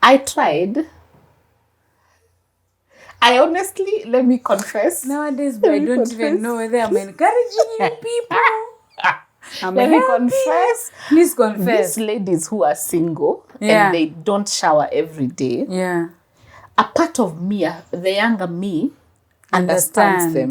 I tried. I honestly, let me confess. Nowadays, but I me don't confess. even know whether I'm encouraging you people. I'm Let me helping. confess. Please confess. These ladies who are single Yeah. and they don't shower every day, Yeah. a part of me, the younger me, understands them.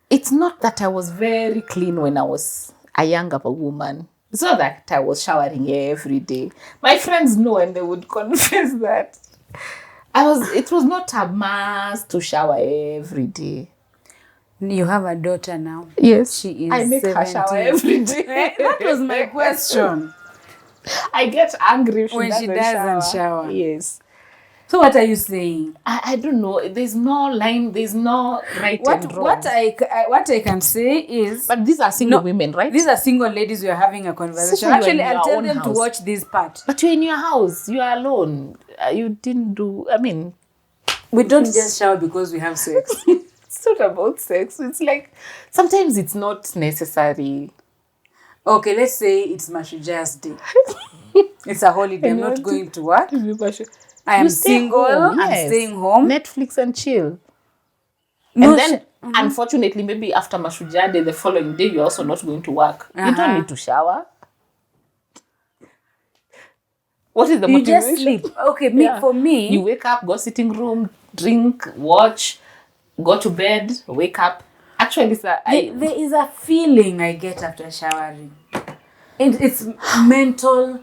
It's not that I was very clean when I was a younger woman. It's not that I was showering every day. My friends know and they would confess that. It was not a must to shower every day. You have a daughter now. Yes. She is I make her 17. shower every day. That was my question. I get angry if When she doesn't shower. Yes. So what are you saying? I don't know. There's no line. There's no right and wrong. What I can say is, But these are single women, right? these are single ladies we are having a conversation. So you're Actually, in I'll your tell own them to house. watch this part. But you're in your house. You are alone. You didn't do... I mean, We don't just shower because we have sex. it's not about sex. It's like... Sometimes it's not necessary. Okay, let's say it's Mashuja's day. It's a holiday. I'm And you not want to- going to work. I You am stay single. home, I'm yes. staying home. Netflix and chill. No And then, unfortunately, maybe after Mashuja Day, the following day, you're also not going to work. You don't need to shower. What is the You motivation? just sleep. Okay, for me, You wake up, go sitting room, drink, watch, go to bed, wake up. Actually, sir, there is a feeling I get after showering. It's mental.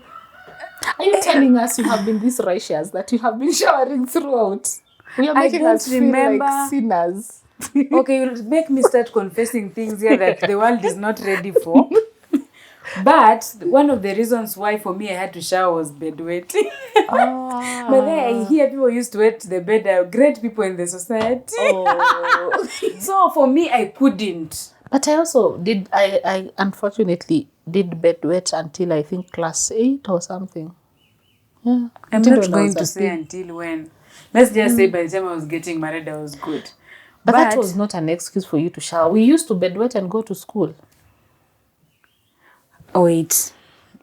are you telling us you have been this righteous that you have been showering throughout? We are I making don't us feel remember. like sinners. Okay, you'll make me start confessing things here that the world is not ready for. But one of the reasons why for me I had to shower was bedwetting. But then I hear people used to wet the bed. Are great people in the society. Oh. So for me, I couldn't. But I also did, I unfortunately did bedwet until I think class 8 or something. Yeah. I'm Until not when I going was to a say kid. until when. Let's just say by the time I was getting married, I was good. But that was not an excuse for you to shower. We used to bedwet and go to school. Wait.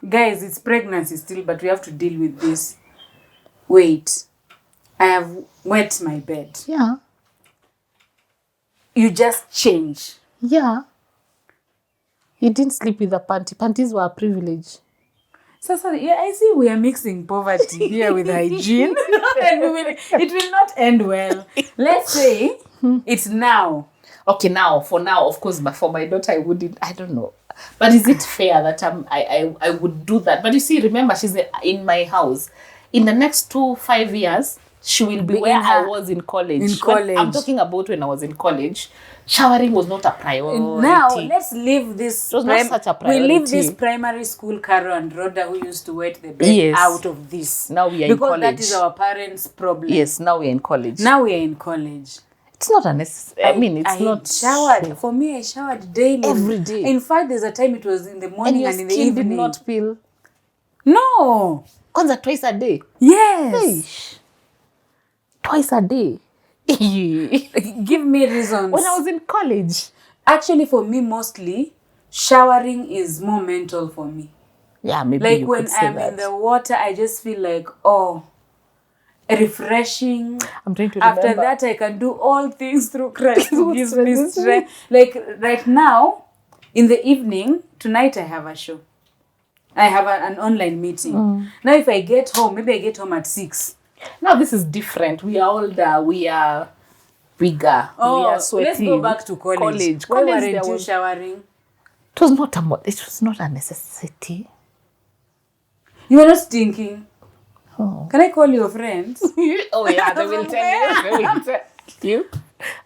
Guys, it's pregnancy still, but we have to deal with this. Wait. I have wet my bed. Yeah. You just change. Yeah. You didn't sleep with a panty. Panties were a privilege. So yeah, I see we are mixing poverty here with hygiene. And it will not end well. Let's say it's now. Okay, for now, of course, but for my daughter, I don't know. But is it fair that I would do that? But you see, remember, she's in my house. In the next 5 years, she will be Be where in her- I was in college. in college. I'm talking about when I was in college. Showering was not a priority. Now let's leave this. It was not such a We leave this priority. primary school Carol and Rhoda who used to wet the bed Yes. out of this. Now we are in because that college. is our parents' problem. Yes, now we're in college. Now we are in college. It's not a necessary. I mean, it's I not showered. For me, I showered daily. Every day. In fact, there's a time it was in the And morning your and in the skin evening. did not peel. No. Kwanza twice a day. Yes. Eish. Twice a day. Give me reasons. When I was in college. Actually, for me, mostly, showering is more mental for me. Yeah, maybe Like you when could say I'm that. in the water, I just feel like, oh, refreshing. I'm trying to remember. After that, I can do all things through Christ who gives me Strength. strength. Like right now, in the evening, tonight I have a show. I have an online meeting. Now, if I get home, maybe I get home at 6. Now this is different. We are older. We are bigger. we are sweating. Let's go back to college. Why College, weren't there you was, showering? it was not a necessity. You were not stinking. Oh. Can I call your friends? Oh yeah, they will tell you. They will tell you.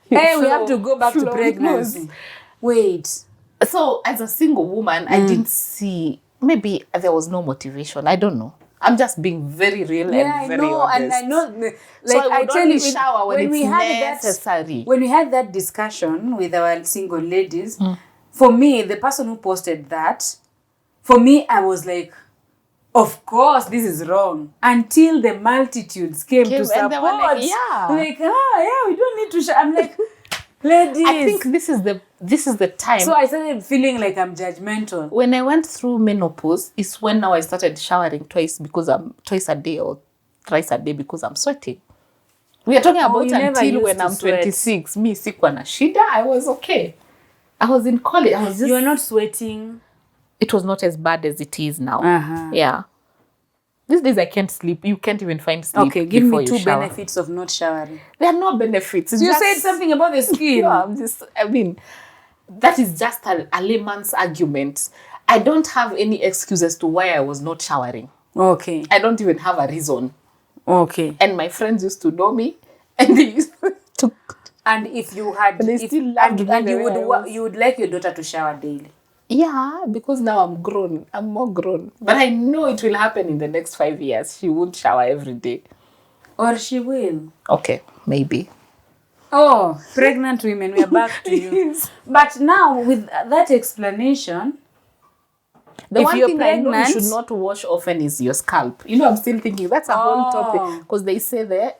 Hey, we Flo- have to go back to Flo pregnancy. knows. Wait. So as a single woman, I didn't see. Maybe there was no motivation. I don't know. I'm just being very real Yeah, I and very know, honest. and I know. Like So I I would tell only you, shower when we it's had necessary. when we had that discussion with our single ladies, for me, the person who posted that, for me, I was like, of course, this is wrong. Until the multitudes came to And support. they were like, yeah. Like, yeah, we don't need to shower. I'm like, ladies. I think this is the time. so. I started feeling like I'm judgmental. When I went through menopause, is when now I started showering twice a day or thrice a day because I'm sweating. We are talking about you never until used when to I'm sweat. 26. Me, sikuwa na shida. I was okay. I was in college. I was just. You are not sweating. It was not as bad as it is now. Uh-huh. Yeah. These days I can't sleep. You can't even find sleep. Okay, give before me you 2 shower. benefits of not showering. There are no benefits. It's You just- said something about the skin. Yeah, I mean, that is just a layman's argument. I don't have any excuse as to why I was not showering. Okay. I don't even have a reason. Okay. And my friends used to know me, and they used to. And if you had, They if, still loved and, me and the you way would I was. you would like your daughter to shower daily. Yeah, because now I'm grown. I'm more grown. But I know it will happen in the next 5 years. She won't shower every day. Or she will. Okay, maybe. Oh, pregnant women, we are back to you. But now with that explanation, The If one you're thing I know you pregnant- should not wash often is your scalp. You know, I'm still thinking that's a whole Oh. topic because they say the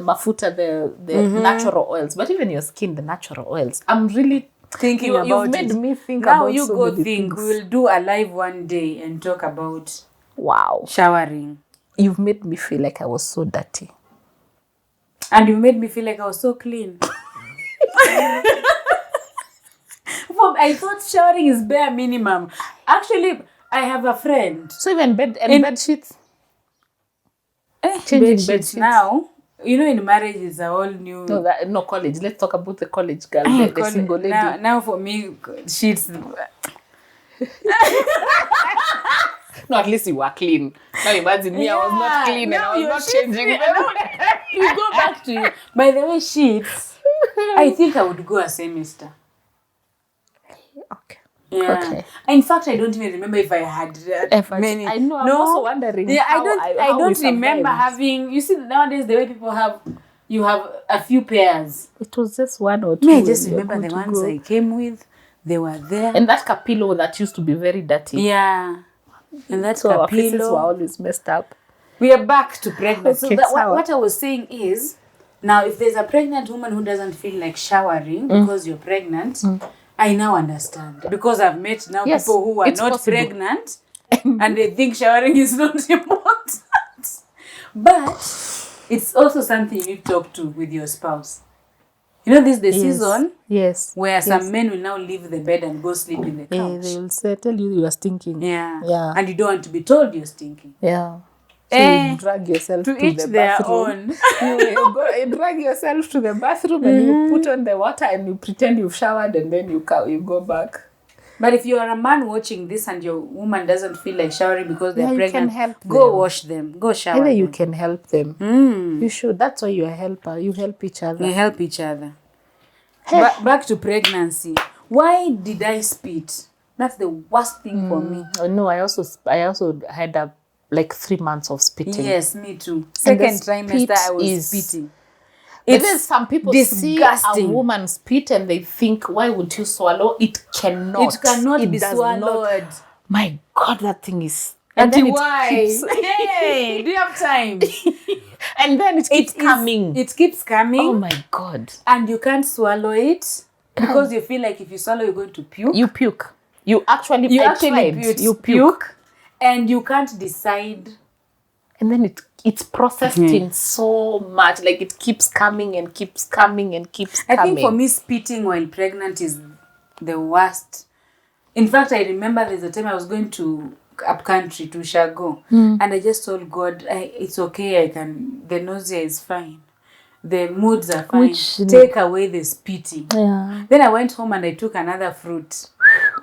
mafuta, the natural oils, but even your skin, the natural oils. I'm really thinking about you've made it. me think Now about you so go many think. things. We will do a live one day and talk about Wow, showering. you've made me feel like I was so dirty. And you made me feel like I was so clean. I thought showering is bare minimum. Actually, I have a friend. So even bed sheets. Changing Bed bed sheets sheets. now. You know, in marriage is a whole new. No college. Let's talk about the college girl, the single lady. Now for me, sheets. No, at least you were clean. Now imagine me, I was not clean and now I was your not sheets- changing them. You go back to you. By the way, sheets. I think I would go a semester. Okay. Yeah. Okay. In fact, I don't even remember if I had many. I know. I'm No. also wondering. Yeah, I how don't we remember survived. having. You see, nowadays the way people have, you have a few pairs. It was just one or two. Me, I just and you're remember good the to ones go. I came with. They were there. And that capillo that used to be very dirty. Yeah. And that's So our faces were capillo. always messed up. We are back to pregnancy. Okay, So that, sawa. what I was saying is, now if there's a pregnant woman who doesn't feel like showering because you're pregnant, I now understand. Because I've met now Yes, people who are it's not possible. pregnant and they think showering is not important. But it's also something you need to talk to with your spouse. You know, this is the season Yes. where some men will now leave the bed and go sleep in the Yeah, couch. they will say, tell you are stinking. Yeah. Yeah. And you don't want to be told you're stinking. Yeah. So Eh, you drag yourself to to each the their bathroom. own. You drag yourself to the bathroom and you put on the water and you pretend you've showered and then you go back. But if you are a man watching this and your woman doesn't feel like showering because they're Yeah, you pregnant, can help go them. wash them. Go shower Either you them. can help them. You should. That's why you're a helper. You help each other. We help each other. Hey. Back to pregnancy. Why did I spit? That's the worst thing for me. Oh, no, I also had like 3 months of spitting. Yes, me too. And the Second trimester, I spit was is- spitting. But then some people see disgusting. a woman spit and they think, why would you swallow? It cannot. It cannot be does swallowed. not. My God, that thing is. And then it why? keeps- Hey, do you have time? and then it keeps It is- coming. It keeps coming. Oh my God. And you can't swallow it because you feel like if you swallow, you're going to puke. You puke. You actually, You I actually tried. You puke. and you can't decide. And then it's processed in so much. Like it keeps coming and keeps coming and keeps I coming. think for me, spitting while pregnant is the worst. In fact, I remember there's a time I was going to up country to Shago, and I just told God, it's okay. The nausea is fine. The moods are fine. Take away the spitting. Yeah. Then I went home and I took another fruit.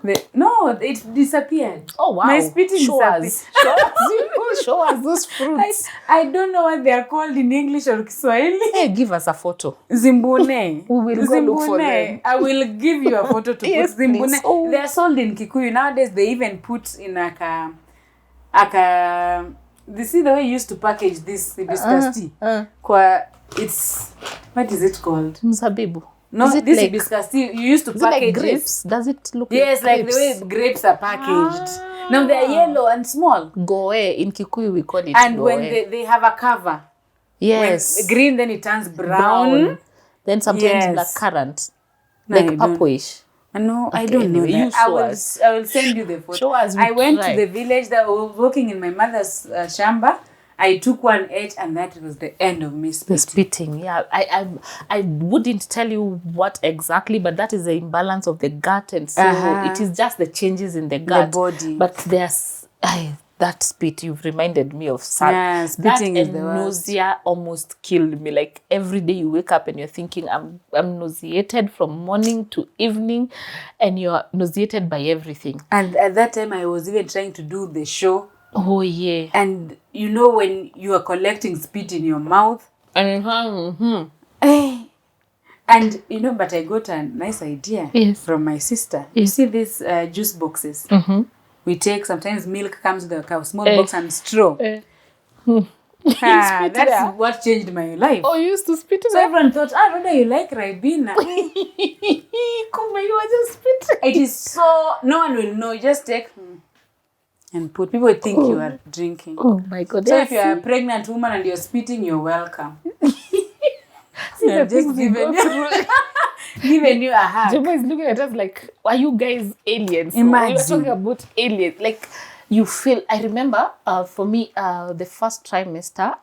It disappeared. Oh wow. My spitting Show disappeared. us. Show us those fruits. I don't know what they are called in English or Kiswahili. Hey, give us a photo. Zimbune. We will go look for them. I will give you a photo to Yes, put Zimbune. please. Oh. They are sold in Kikuyu. Nowadays, they even put in you see the way you used to package this hibiscus tea? It's, what is it called? Mzabibu. No, Is it this like, hibiscus tea, you used to is it like package grapes? Does it look Yes, like like the grapes? way grapes are packaged. Now they are yellow and small. Goe. In Kikuyu we call it And goe. when they have a cover, yes. when green, then it turns brown. Then sometimes Yes. black currant. No, Like you don't. purplish. No, I Okay, don't know anyway, that. you show us. I will send you the photo. Show us, we I went try. to the village that I was working in my mother's shamba. I took one edge and that was the end of me The spitting. spitting, yeah. I wouldn't tell you what exactly, but that is the imbalance of the gut, and so it is just the changes in the gut. body. But there's that spit. You've reminded me of sad. Yeah, spitting that is the worst. nausea almost killed me. Like every day you wake up and you're thinking, I'm nauseated from morning to evening, and you're nauseated by everything. And at that time, I was even trying to do the show. Oh yeah. And you know when you are collecting spit in your mouth, and but I got a nice idea Yes. from my sister. You see these juice boxes? We take, sometimes milk comes with a small box and straw. That's there. what changed my life. Oh, you used to spit in So everyone thought, Rhoda, you like Ribena. Kumbe, you were just spitting. It is so, no one will know. You just take and put. People will think you are drinking. Oh my God. So if you are a pregnant woman and you're spitting, you're welcome. I've just given you a hug. Jemma is looking at us like, are you guys aliens? Imagine. We were talking about aliens. Like, you feel, I remember for me, the first trimester,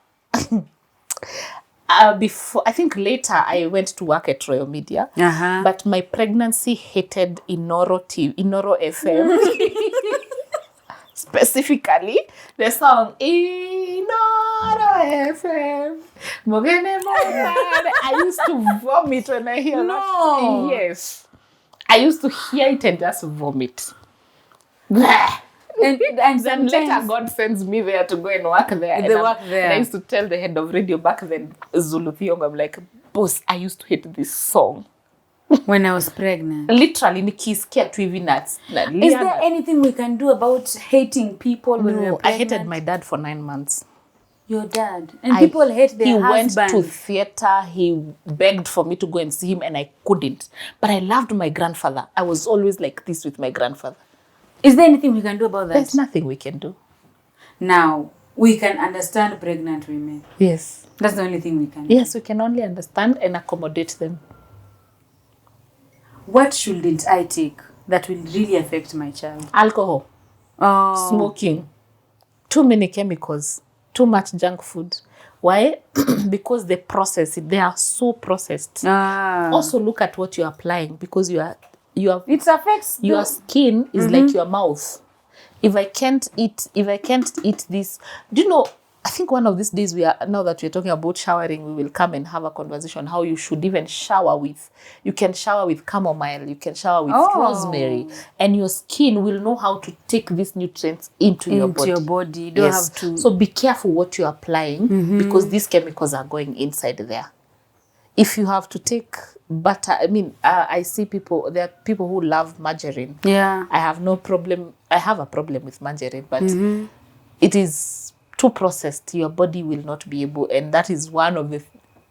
before, I think later I went to work at Royal Media, but my pregnancy hated Inoro FM. Specifically, the song Inoro FM. Mogene Mogane. I used to vomit when I hear that. Yes. I used to hear it and just vomit. And Then sometimes later God sends me there to go and work there. They work there. And I used to tell the head of radio back then, Zulu Thiong, I'm like, boss, I used to hate this song. when I was pregnant. Literally, nikisikia tu hivi Is there anything we can do about hating people when we're No, pregnant? I hated my dad for 9 months. Your dad. And people hate their He husband. went to theater. He begged for me to go and see him, and I couldn't. But I loved my grandfather. I was always like this with my grandfather. Is there anything we can do about that? There's nothing we can do. Now, we can understand pregnant women. Yes. That's the only thing we can do. Yes, we can only understand and accommodate them. What shouldn't I take that will really affect my child? Alcohol, Oh. smoking, too many chemicals, too much junk food. Why? Because they process it. They are so processed. Also, look at what you're applying, because you are It affects your skin is like your mouth. If I can't eat this, do you know, I think one of these days now that we're talking about showering, we will come and have a conversation how you should even shower with. You can shower with chamomile, you can shower with rosemary, and your skin will know how to take these nutrients into your body. You don't have to. So be careful what you're applying because these chemicals are going inside there. If you have to take butter, I mean, I see there are people who love margarine. Yeah. I have no problem. I have a problem with margarine, but it is too processed. Your body will not be able, and that is one of the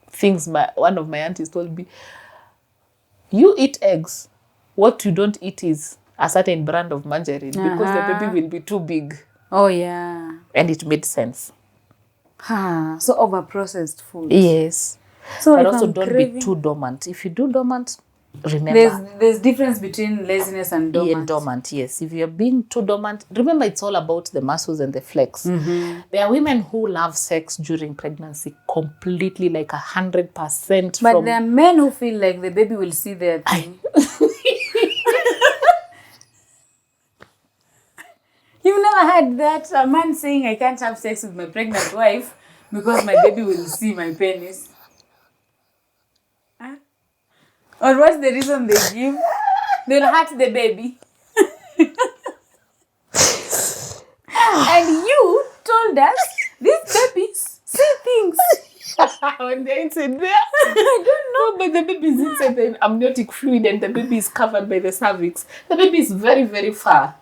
things one of my aunties told me. You eat eggs. What you don't eat is a certain brand of margarine because the baby will be too big. Oh, yeah. And it made sense. So over-processed food. Yes. So But if also I'm don't craving- be too dormant. If you do dormant, remember. There's difference between laziness and dormant. Yeah, dormant, yes. If you're being too dormant, remember it's all about the muscles and the flex. There are women who love sex during pregnancy completely, like 100%. But there are men who feel like the baby will see their thing. You've never had that? A man saying, I can't have sex with my pregnant wife because my baby will see my penis. Huh? Or what's the reason they give? They'll hurt the baby. And you told us these babies see things. When they're inside there, I don't know, but the baby is inside the amniotic fluid and the baby is covered by the cervix. The baby is very, very far.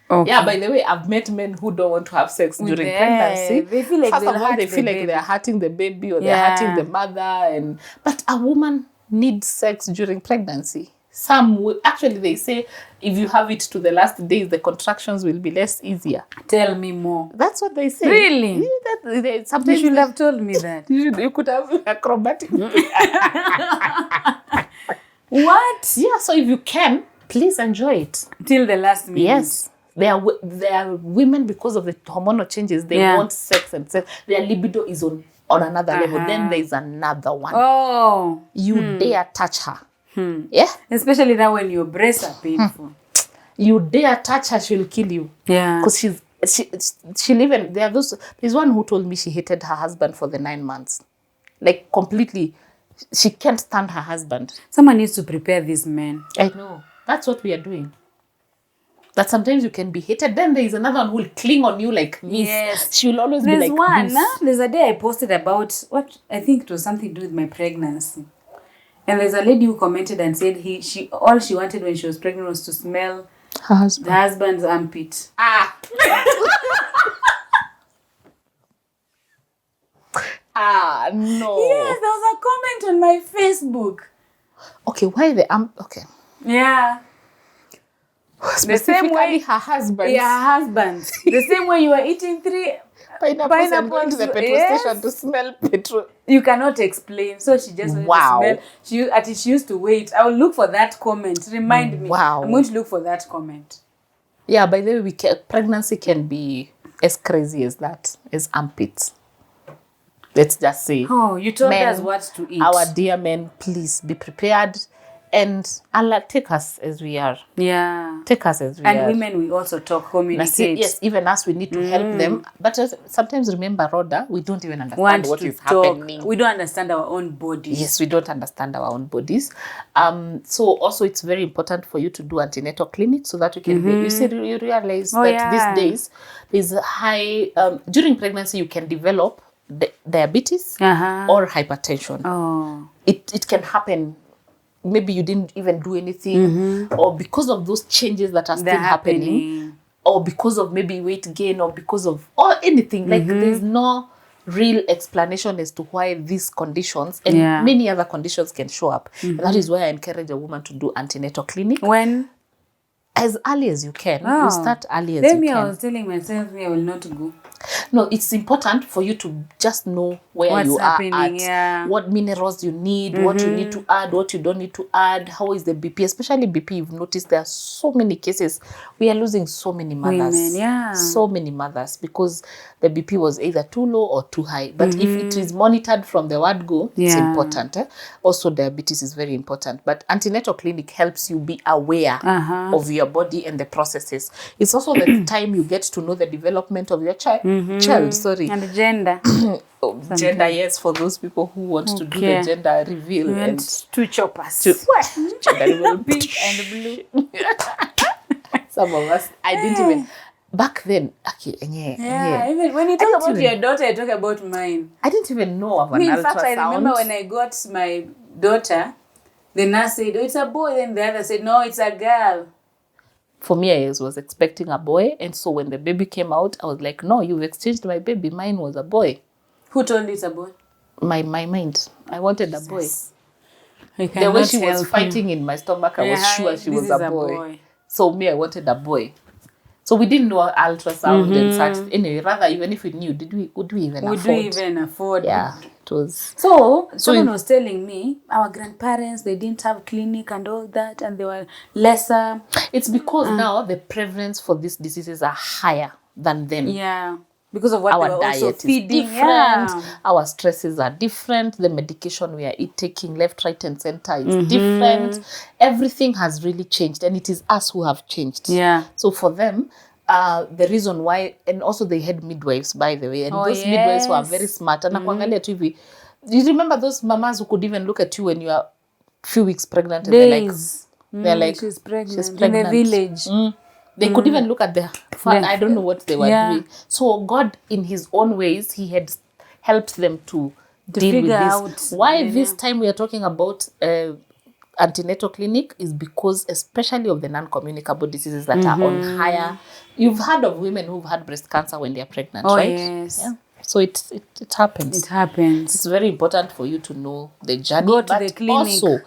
Okay. Yeah, by the way, I've met men who don't want to have sex during pregnancy. They feel like First they'll of all, hurt they the feel like baby. they're hurting the baby or Yeah. they're hurting the mother. But a woman needs sex during pregnancy. Actually, they say if you have it to the last days, the contractions will be less easier. Tell me more. That's what they say. Really? Yeah, You sometimes should have told me that. you could have acrobatic. What? Yeah, so if you can, please enjoy it. Till the last minute. Yes. There are women, because of the hormonal changes, they want sex and sex. Their libido is on another level. Then there's another one. Oh. You dare touch her. Yeah? Especially now when your breasts are painful. You dare touch her, she'll kill you. Yeah. Because she'll even, there's one who told me she hated her husband for the 9 months. Like completely, she can't stand her husband. Someone needs to prepare these men. I know. That's what we are doing. That sometimes you can be hated. Then there is another one who will cling on you like this. Yes. She will always There's be like one. this. There's a day I posted about what I think it was something to do with my pregnancy. And there's a lady who commented and said all she wanted when she was pregnant was to smell Her husband. the husband's armpit. No. Yes, there was a comment on my Facebook. Okay, why the okay. Yeah. Specifically way- her husband. Yeah, husband. The same way you were eating 3 Pineapples and going to the petrol yes. station to smell petrol. You cannot explain. So she just wanted Wow. to smell. She used to wait. I will look for that comment. Remind me. Wow. I'm going to look for that comment. Yeah, by the way, pregnancy can be as crazy as that, as armpits. Let's just say. Oh, you told Men, us what to eat. Our dear men, please be prepared. And Allah, take us as we are. Yeah. Take us as we And are. women, we also talk, Now, communicate. see, yes, even us, we need to help them. But sometimes remember, Rhoda, we don't even understand Want what to is talk. happening. We don't understand our own bodies. Yes, we don't understand our own bodies. So also it's very important for you to do antenatal clinic so that you can be, you see, you realize that yeah. these days there's a high, during pregnancy you can develop diabetes or hypertension. Oh. It can happen. Maybe you didn't even do anything, or because of those changes that are still They're happening, or because of maybe weight gain, or because of or anything. Like there's no real explanation as to why these conditions and many other conditions can show up. And that is why I encourage a woman to do antenatal clinic When? as early as you can. You start early as Then you I can. was telling myself I will not go. No, it's important for you to just know where What's you happening, are at, yeah. what minerals you need, what you need to add, what you don't need to add, how is the BP, especially BP. You've noticed there are so many cases. We are losing so many mothers. Women, yeah. So many mothers because the BP was either too low or too high. But if it is monitored from the word go, it's Yeah. important. Also, diabetes is very important. But antenatal clinic helps you be aware of your body and the processes. It's also the time you get to know the development of your child child, sorry. And gender. Gender, yes, for those people who want to do the gender reveal. We And went two choppers. gender reveal. Pink and blue. Some of us, I didn't even, back then, okay, Yeah, even when you talk didn't about even- your daughter, I talk about mine. I didn't even know of an Me, in ultrasound. fact, I remember when I got my daughter, the nurse said, oh, it's a boy. Then the other said, no, it's a girl. For me, I was expecting a boy, and so when the baby came out, I was like, no, you've exchanged my baby. Mine was a boy. Who told you it's a boy? My mind. I wanted a boy. I The way she cannot was help fighting in my stomach, I was Yeah, sure she this was is a boy. So me, I wanted a boy. So we didn't know ultrasound and such. Anyway, rather, even if we knew, would we even Would afford? we even afford? Yeah, it was. So someone you- was telling me our grandparents, they didn't have clinic and all that, and they were lesser. It's because now the prevalence for these diseases are higher than then. Yeah, because of what they Our were also diet is feeding. different. Yeah. Our stresses are different. The medication we are taking left, right, and center is different. Everything has really changed, and it is us who have changed. Yeah. So for them, the reason why, and also they had midwives, by the way, and those midwives were very smart. And nakuangalia tu hivi. Do you remember those mamas who could even look at you when you are few weeks pregnant? And Days. they're like, She's pregnant. she's In pregnant. the village. They could even look at their fun. I don't know what they were Yeah. doing. So God, in His own ways, He had helped them to deal with figure this. out, Why this time we are talking about antenatal clinic is because, especially of the non-communicable diseases that are on higher. You've heard of women who've had breast cancer when they are pregnant, Oh, right? yes. Yeah. So it happens. It happens. It's very important for you to know the journey, Go to but the clinic. also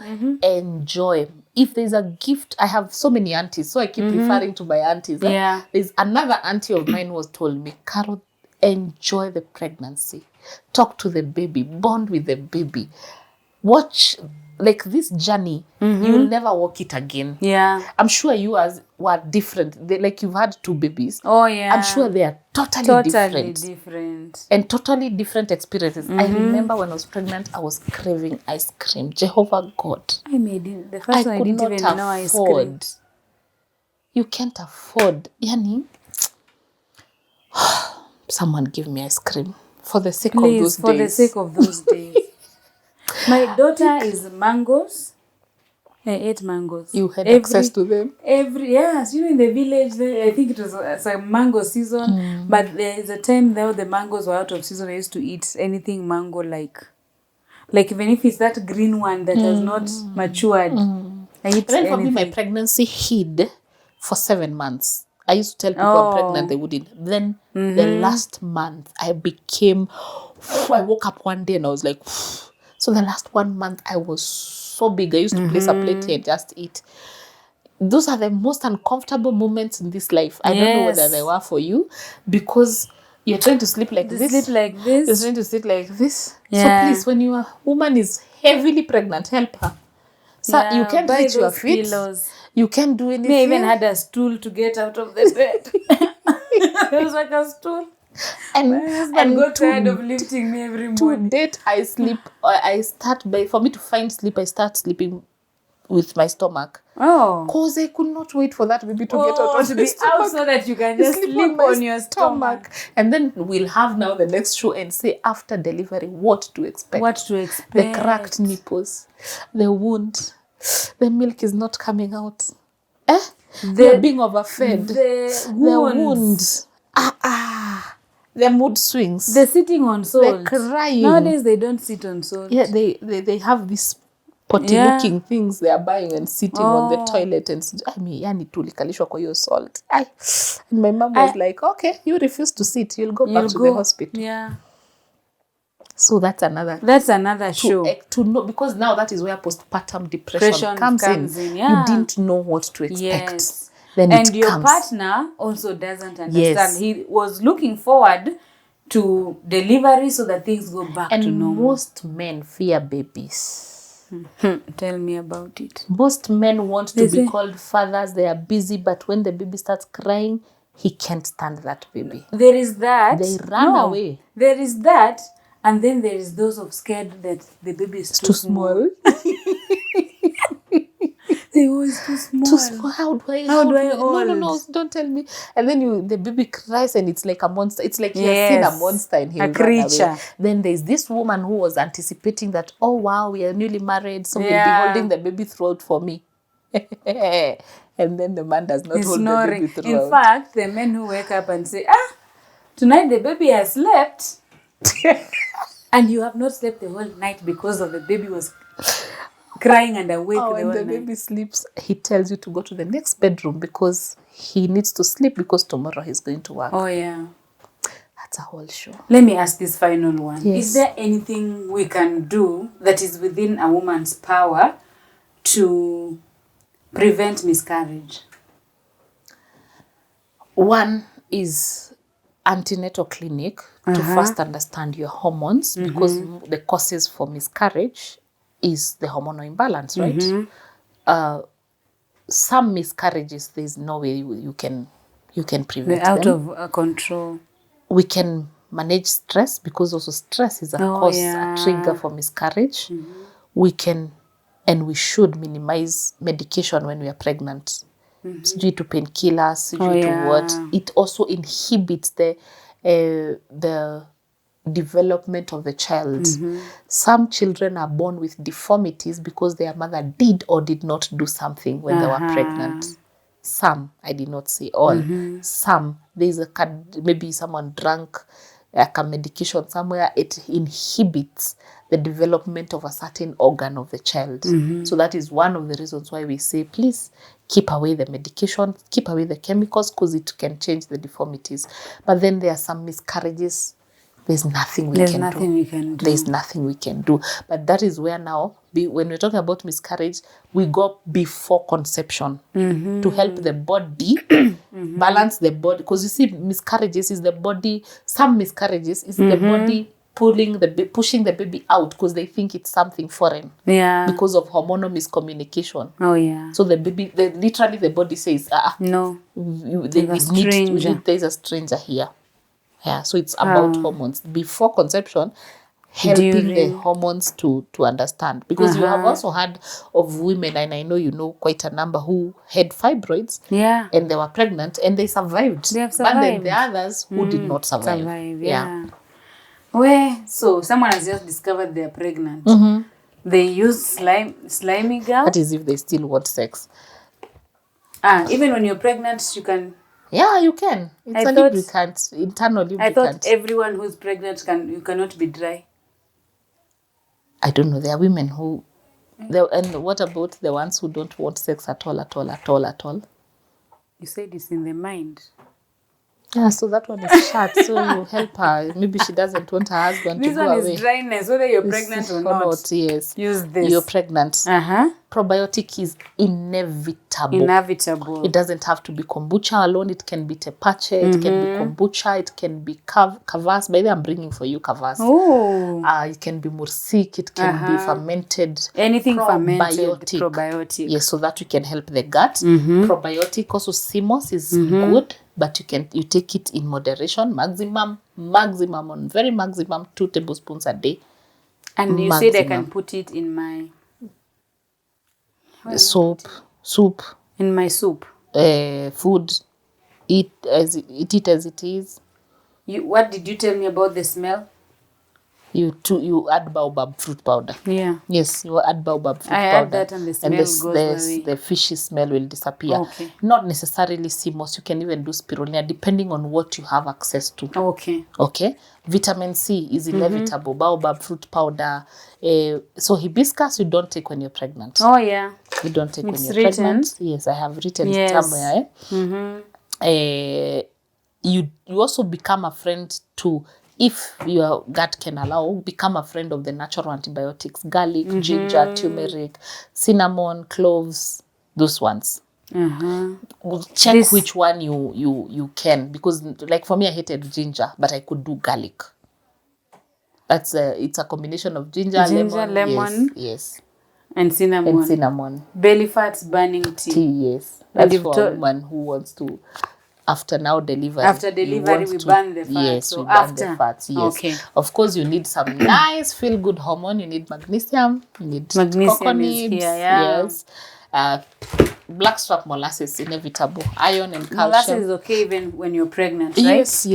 enjoy. If there's a gift, I have so many aunties, so I keep referring to my aunties. Yeah. There's another auntie of mine who was told me, Carol, enjoy the pregnancy. Talk to the baby, bond with the baby. Watch, like this journey, you'll never walk it again. Yeah. I'm sure you were different. Like you've had 2 babies. Oh, yeah. I'm sure they are totally different. different. And totally different experiences. I remember when I was pregnant, I was craving ice cream. Jehovah God. I made it. The I first one I could didn't not even know ice cream. afford. You can't afford. Yani, someone give me ice cream for the sake of Please, those for days. the sake of those days. My daughter is mangoes. I ate mangoes. You had access to them. Yes, in the village, I think it was a mango season, but there's a time though the mangoes were out of season. I used to eat anything mango like even if it's that green one that has not matured. I eat Then for me, anything. my pregnancy hid for 7 months. I used to tell people I'm pregnant, they wouldn't. Then the last month, I woke up one day and I was like, so the last 1 month, I was so big. I used to place a plate here and just eat. Those are the most uncomfortable moments in this life. I don't know whether Yes. they were for you, because you're trying to sleep like this. Sleep like this. You're trying to sleep like this. Yeah. So please, when your woman is heavily pregnant, help her. So you Yeah, can't buy reach your those feet. pillows. You can't do anything. Me, I even had a stool to get out of the bed. It was like a stool. and My husband got to- tired of lifting me every to morning. date, I sleep. For me to find sleep, I start sleeping with my stomach. Oh. Cause I could not wait for that baby to get out Oh, of to my be out stomach. so that you can just Sleep sleep my on your stomach. And then we'll have now the next show and say after delivery what to expect. What to expect. The cracked nipples, the wound, the milk is not coming out. They're being overfed. The The wounds. wound. The mood swings. They're sitting on salt. crying. Nowadays, they don't sit on salt. Yeah, they have these potty looking things they are buying and sitting on the toilet and yani tulikalishwa kwa hiyo salt. And my mom was like, okay, you refuse to sit, you'll go back to the hospital. Yeah. So that's another show. to know, because now that is where postpartum depression comes in. Yeah. You didn't know what to expect. Yes. Then And it your comes. partner also doesn't understand. Yes. He was looking forward to delivery so that things go back And to normal. most men fear babies. Tell me about it. Most men want to They be say- called fathers. They are busy, but when the baby starts crying, he can't stand that baby. There is that. They run away. There is that. And then there is those of scared that the baby is too small. They oh, it's too small. Too small. How do I How do I No, hold? don't tell me. And then the baby cries and it's like a monster. It's like he has seen a Yes. monster and he A will run away. creature. Then there's this woman who was anticipating that, oh wow, we are newly married, so we'll be Yeah. holding the baby throat for me. And then the man does not He's hold snoring. the baby throat. In fact, the men who wake up and say, tonight the baby has slept. And you have not slept the whole night because of the baby was crying and awake the when whole the night. baby sleeps, he tells you to go to the next bedroom because he needs to sleep because tomorrow he's going to work. Oh, yeah. That's a whole show. Let me ask this final one. Yes. Is there anything we can do that is within a woman's power to prevent miscarriage? One is antenatal clinic to first understand your hormones because the causes for miscarriage is the hormonal imbalance, right? Some miscarriages, there's no way you can prevent They're out them. of control. We can manage stress because also stress is a cause, yeah. a trigger for miscarriage. We can and we should minimize medication when we are pregnant. Due to painkillers, due to what. It also inhibits the development of the child. Some children are born with deformities because their mother did or did not do something when they were pregnant. Some, I did not say all. Some, there's maybe someone drank like a medication somewhere, it inhibits the development of a certain organ of the child. So that is one of the reasons why we say, please keep away the medication, keep away the chemicals, because it can change the deformities. But then there are some miscarriages. There's nothing we can do. There's nothing we can do. But that is where now, when we're talking about miscarriage, we go before conception to help the body balance the body. Because you see, miscarriages is the body, some miscarriages is the body pushing the baby out because they think it's something foreign. Yeah. Because of hormonal miscommunication. Oh, yeah. So the baby, literally the body says, no, there's a stranger here. Yeah, so it's about hormones. Before conception, helping the hormones to understand. Because you have also heard of women, and I know you know quite a number, who had fibroids and they were pregnant and they survived. They have survived. But then the others who did not survive. So someone has just discovered they're pregnant. They use slimy gel. That is if they still want sex. Even when you're pregnant, you can... Yeah, you can. It's a lubricant, internal lubricant. I thought everyone who's pregnant you cannot be dry. I don't know. There are women who... And what about the ones who don't want sex at all? You said it's in the mind. Yeah, so that one is shut. So you help her. Maybe she doesn't want her husband to go away. This one is dryness, whether you're pregnant or not. Yes. Use this. You're pregnant. Probiotic is inevitable. It doesn't have to be kombucha alone. It can be tepache. It can be kombucha. It can be kvass. By the way, I'm bringing for you kvass. Oh. It can be mursik. It can be fermented. Anything fermented probiotic. Yes, so that you can help the gut. Probiotic also, Simos is good. But you take it in moderation, maximum, on very maximum 2 tablespoons a day. And you said I can put it in my soup. In my soup. Food. Eat it as it is. What did you tell me about the smell? You add baobab fruit powder. Yeah. Yes, you add baobab fruit powder. I add that and the smell goes away. The fishy smell will disappear. Okay. Not necessarily Simos. You can even do spirulina depending on what you have access to. Okay. Vitamin C is inevitable. Baobab fruit powder. So hibiscus you don't take when you're pregnant. Oh, yeah. You don't take when you're written. Pregnant. Yes, I have written it somewhere. You also become a friend to... If your gut can allow, become a friend of the natural antibiotics. Garlic, ginger, turmeric, cinnamon, cloves, those ones. Check which one you can. Because like for me, I hated ginger, but I could do garlic. It's a combination of ginger, lemon. Yes. And cinnamon. Belly fat burning tea. Yes. That's for a woman who wants to... After delivery. After delivery, we burn the fat. Yes, we burn the fats. Yes. Okay. Of course, you need some nice feel-good hormone. You need magnesium. You need magnesium cocoa is nibs. Here, yeah. Yes. Blackstrap molasses, inevitable. Iron and calcium. Molasses is okay even when you're pregnant, right? Yes.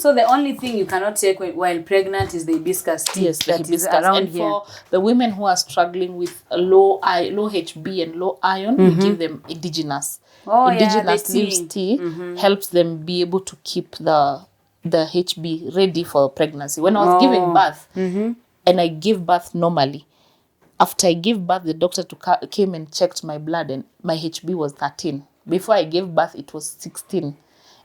So the only thing you cannot take while pregnant is the hibiscus tea. Yes, the that is hibiscus. around And here. for the women who are struggling with low HB and low iron, we give them indigenous. Oh, yeah, Indigenous the tea. leaves tea helps them be able to keep the HB ready for pregnancy. When I was giving birth, and I give birth normally, after I gave birth, the doctor came and checked my blood, and my HB was 13. Before I gave birth, it was 16.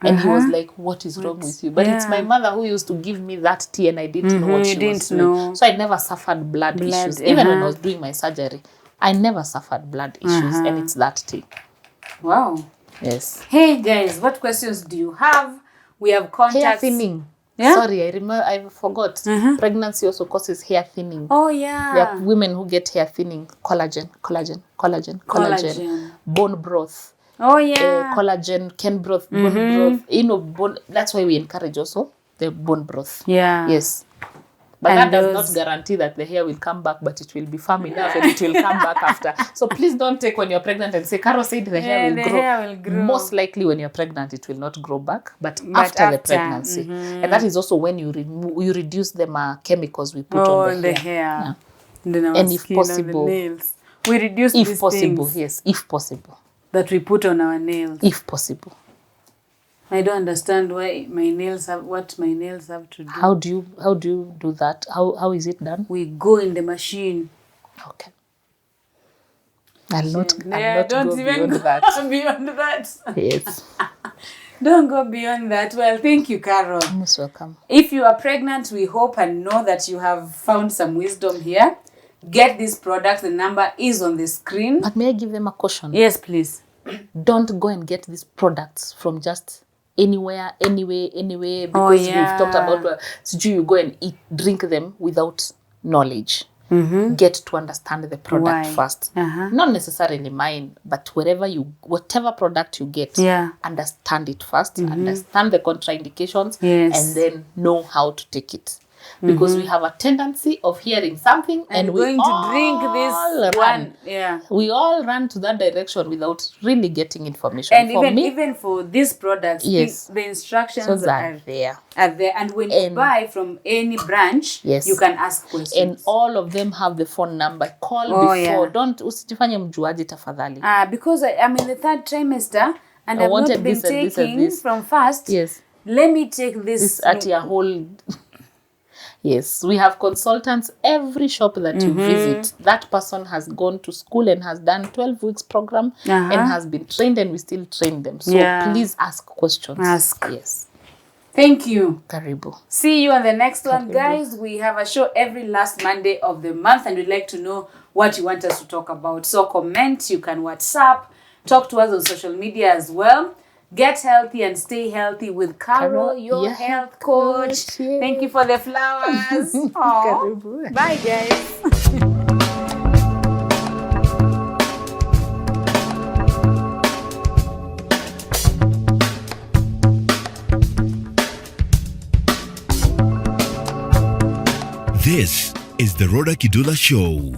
And he was like, what is wrong with you? But it's my mother who used to give me that tea, and I didn't know what she was doing. So I never suffered blood issues. Even when I was doing my surgery, I never suffered blood issues, and it's that tea. Wow. Yes. Hey guys, what questions do you have? We have contacts. Hair thinning. Yeah? Sorry, I forgot. Pregnancy also causes hair thinning. Oh yeah. There are women who get hair thinning. Collagen. Bone broth. Oh yeah. Collagen, cane broth, bone broth. That's why we encourage also the bone broth. Yeah. Yes. But And that does those- not guarantee that the hair will come back, but it will be firm enough and it will come back after. So please don't take when you're pregnant and say, Carol said the hair will the grow. hair will grow. Most likely when you're pregnant, it will not grow back, but after the pregnancy. And that is also when you reduce the chemicals we put on the hair. hair. Then our And if skin and possible- the nails. We reduce If these possible, things yes, if possible. that we put on our nails. If possible. I don't understand what my nails have to do. How do you do that? How is it done? We go in the machine. Okay. I'll not don't go even beyond go that. beyond that. Yes. Don't go beyond that. Well, thank you, Carol. Most welcome. If you are pregnant, we hope and know that you have found some wisdom here. Get this product. The number is on the screen. But may I give them a caution? Yes, please. Don't go and get these products from just anywhere, because we've talked about you go and drink them without knowledge. Get to understand the product Why? first. Not necessarily mine, but whatever product you get, understand it first, understand the contraindications, Yes. and then know how to take it. Because we have a tendency of hearing something and we going to drink this run. one. Yeah. We all run to that direction without really getting information. And For me, even for these products, Yes. the instructions those are are there. there. And when you buy from any branch, Yes. you can ask questions. And all of them have the phone number. Call Oh, before. yeah. Don't usijifanye mjuaji tafadhali. Because I'm in the 3rd trimester and I I've wanted not been this and this and taking this. from first. Yes. Let me take this. This at your whole. Yes, we have consultants every shop that you visit. That person has gone to school and has done 12 weeks program and has been trained, and we still train them. So please ask questions. Ask. Yes. Thank you. Karibu. See you on the next one, guys. We have a show every last Monday of the month, and we'd like to know what you want us to talk about. So comment, you can WhatsApp, talk to us on social media as well. Get healthy and stay healthy with Carol, your health coach. Yay. Thank you for the flowers. Aw. Karibu. Bye, guys. This is the Rhoda Kidula Show.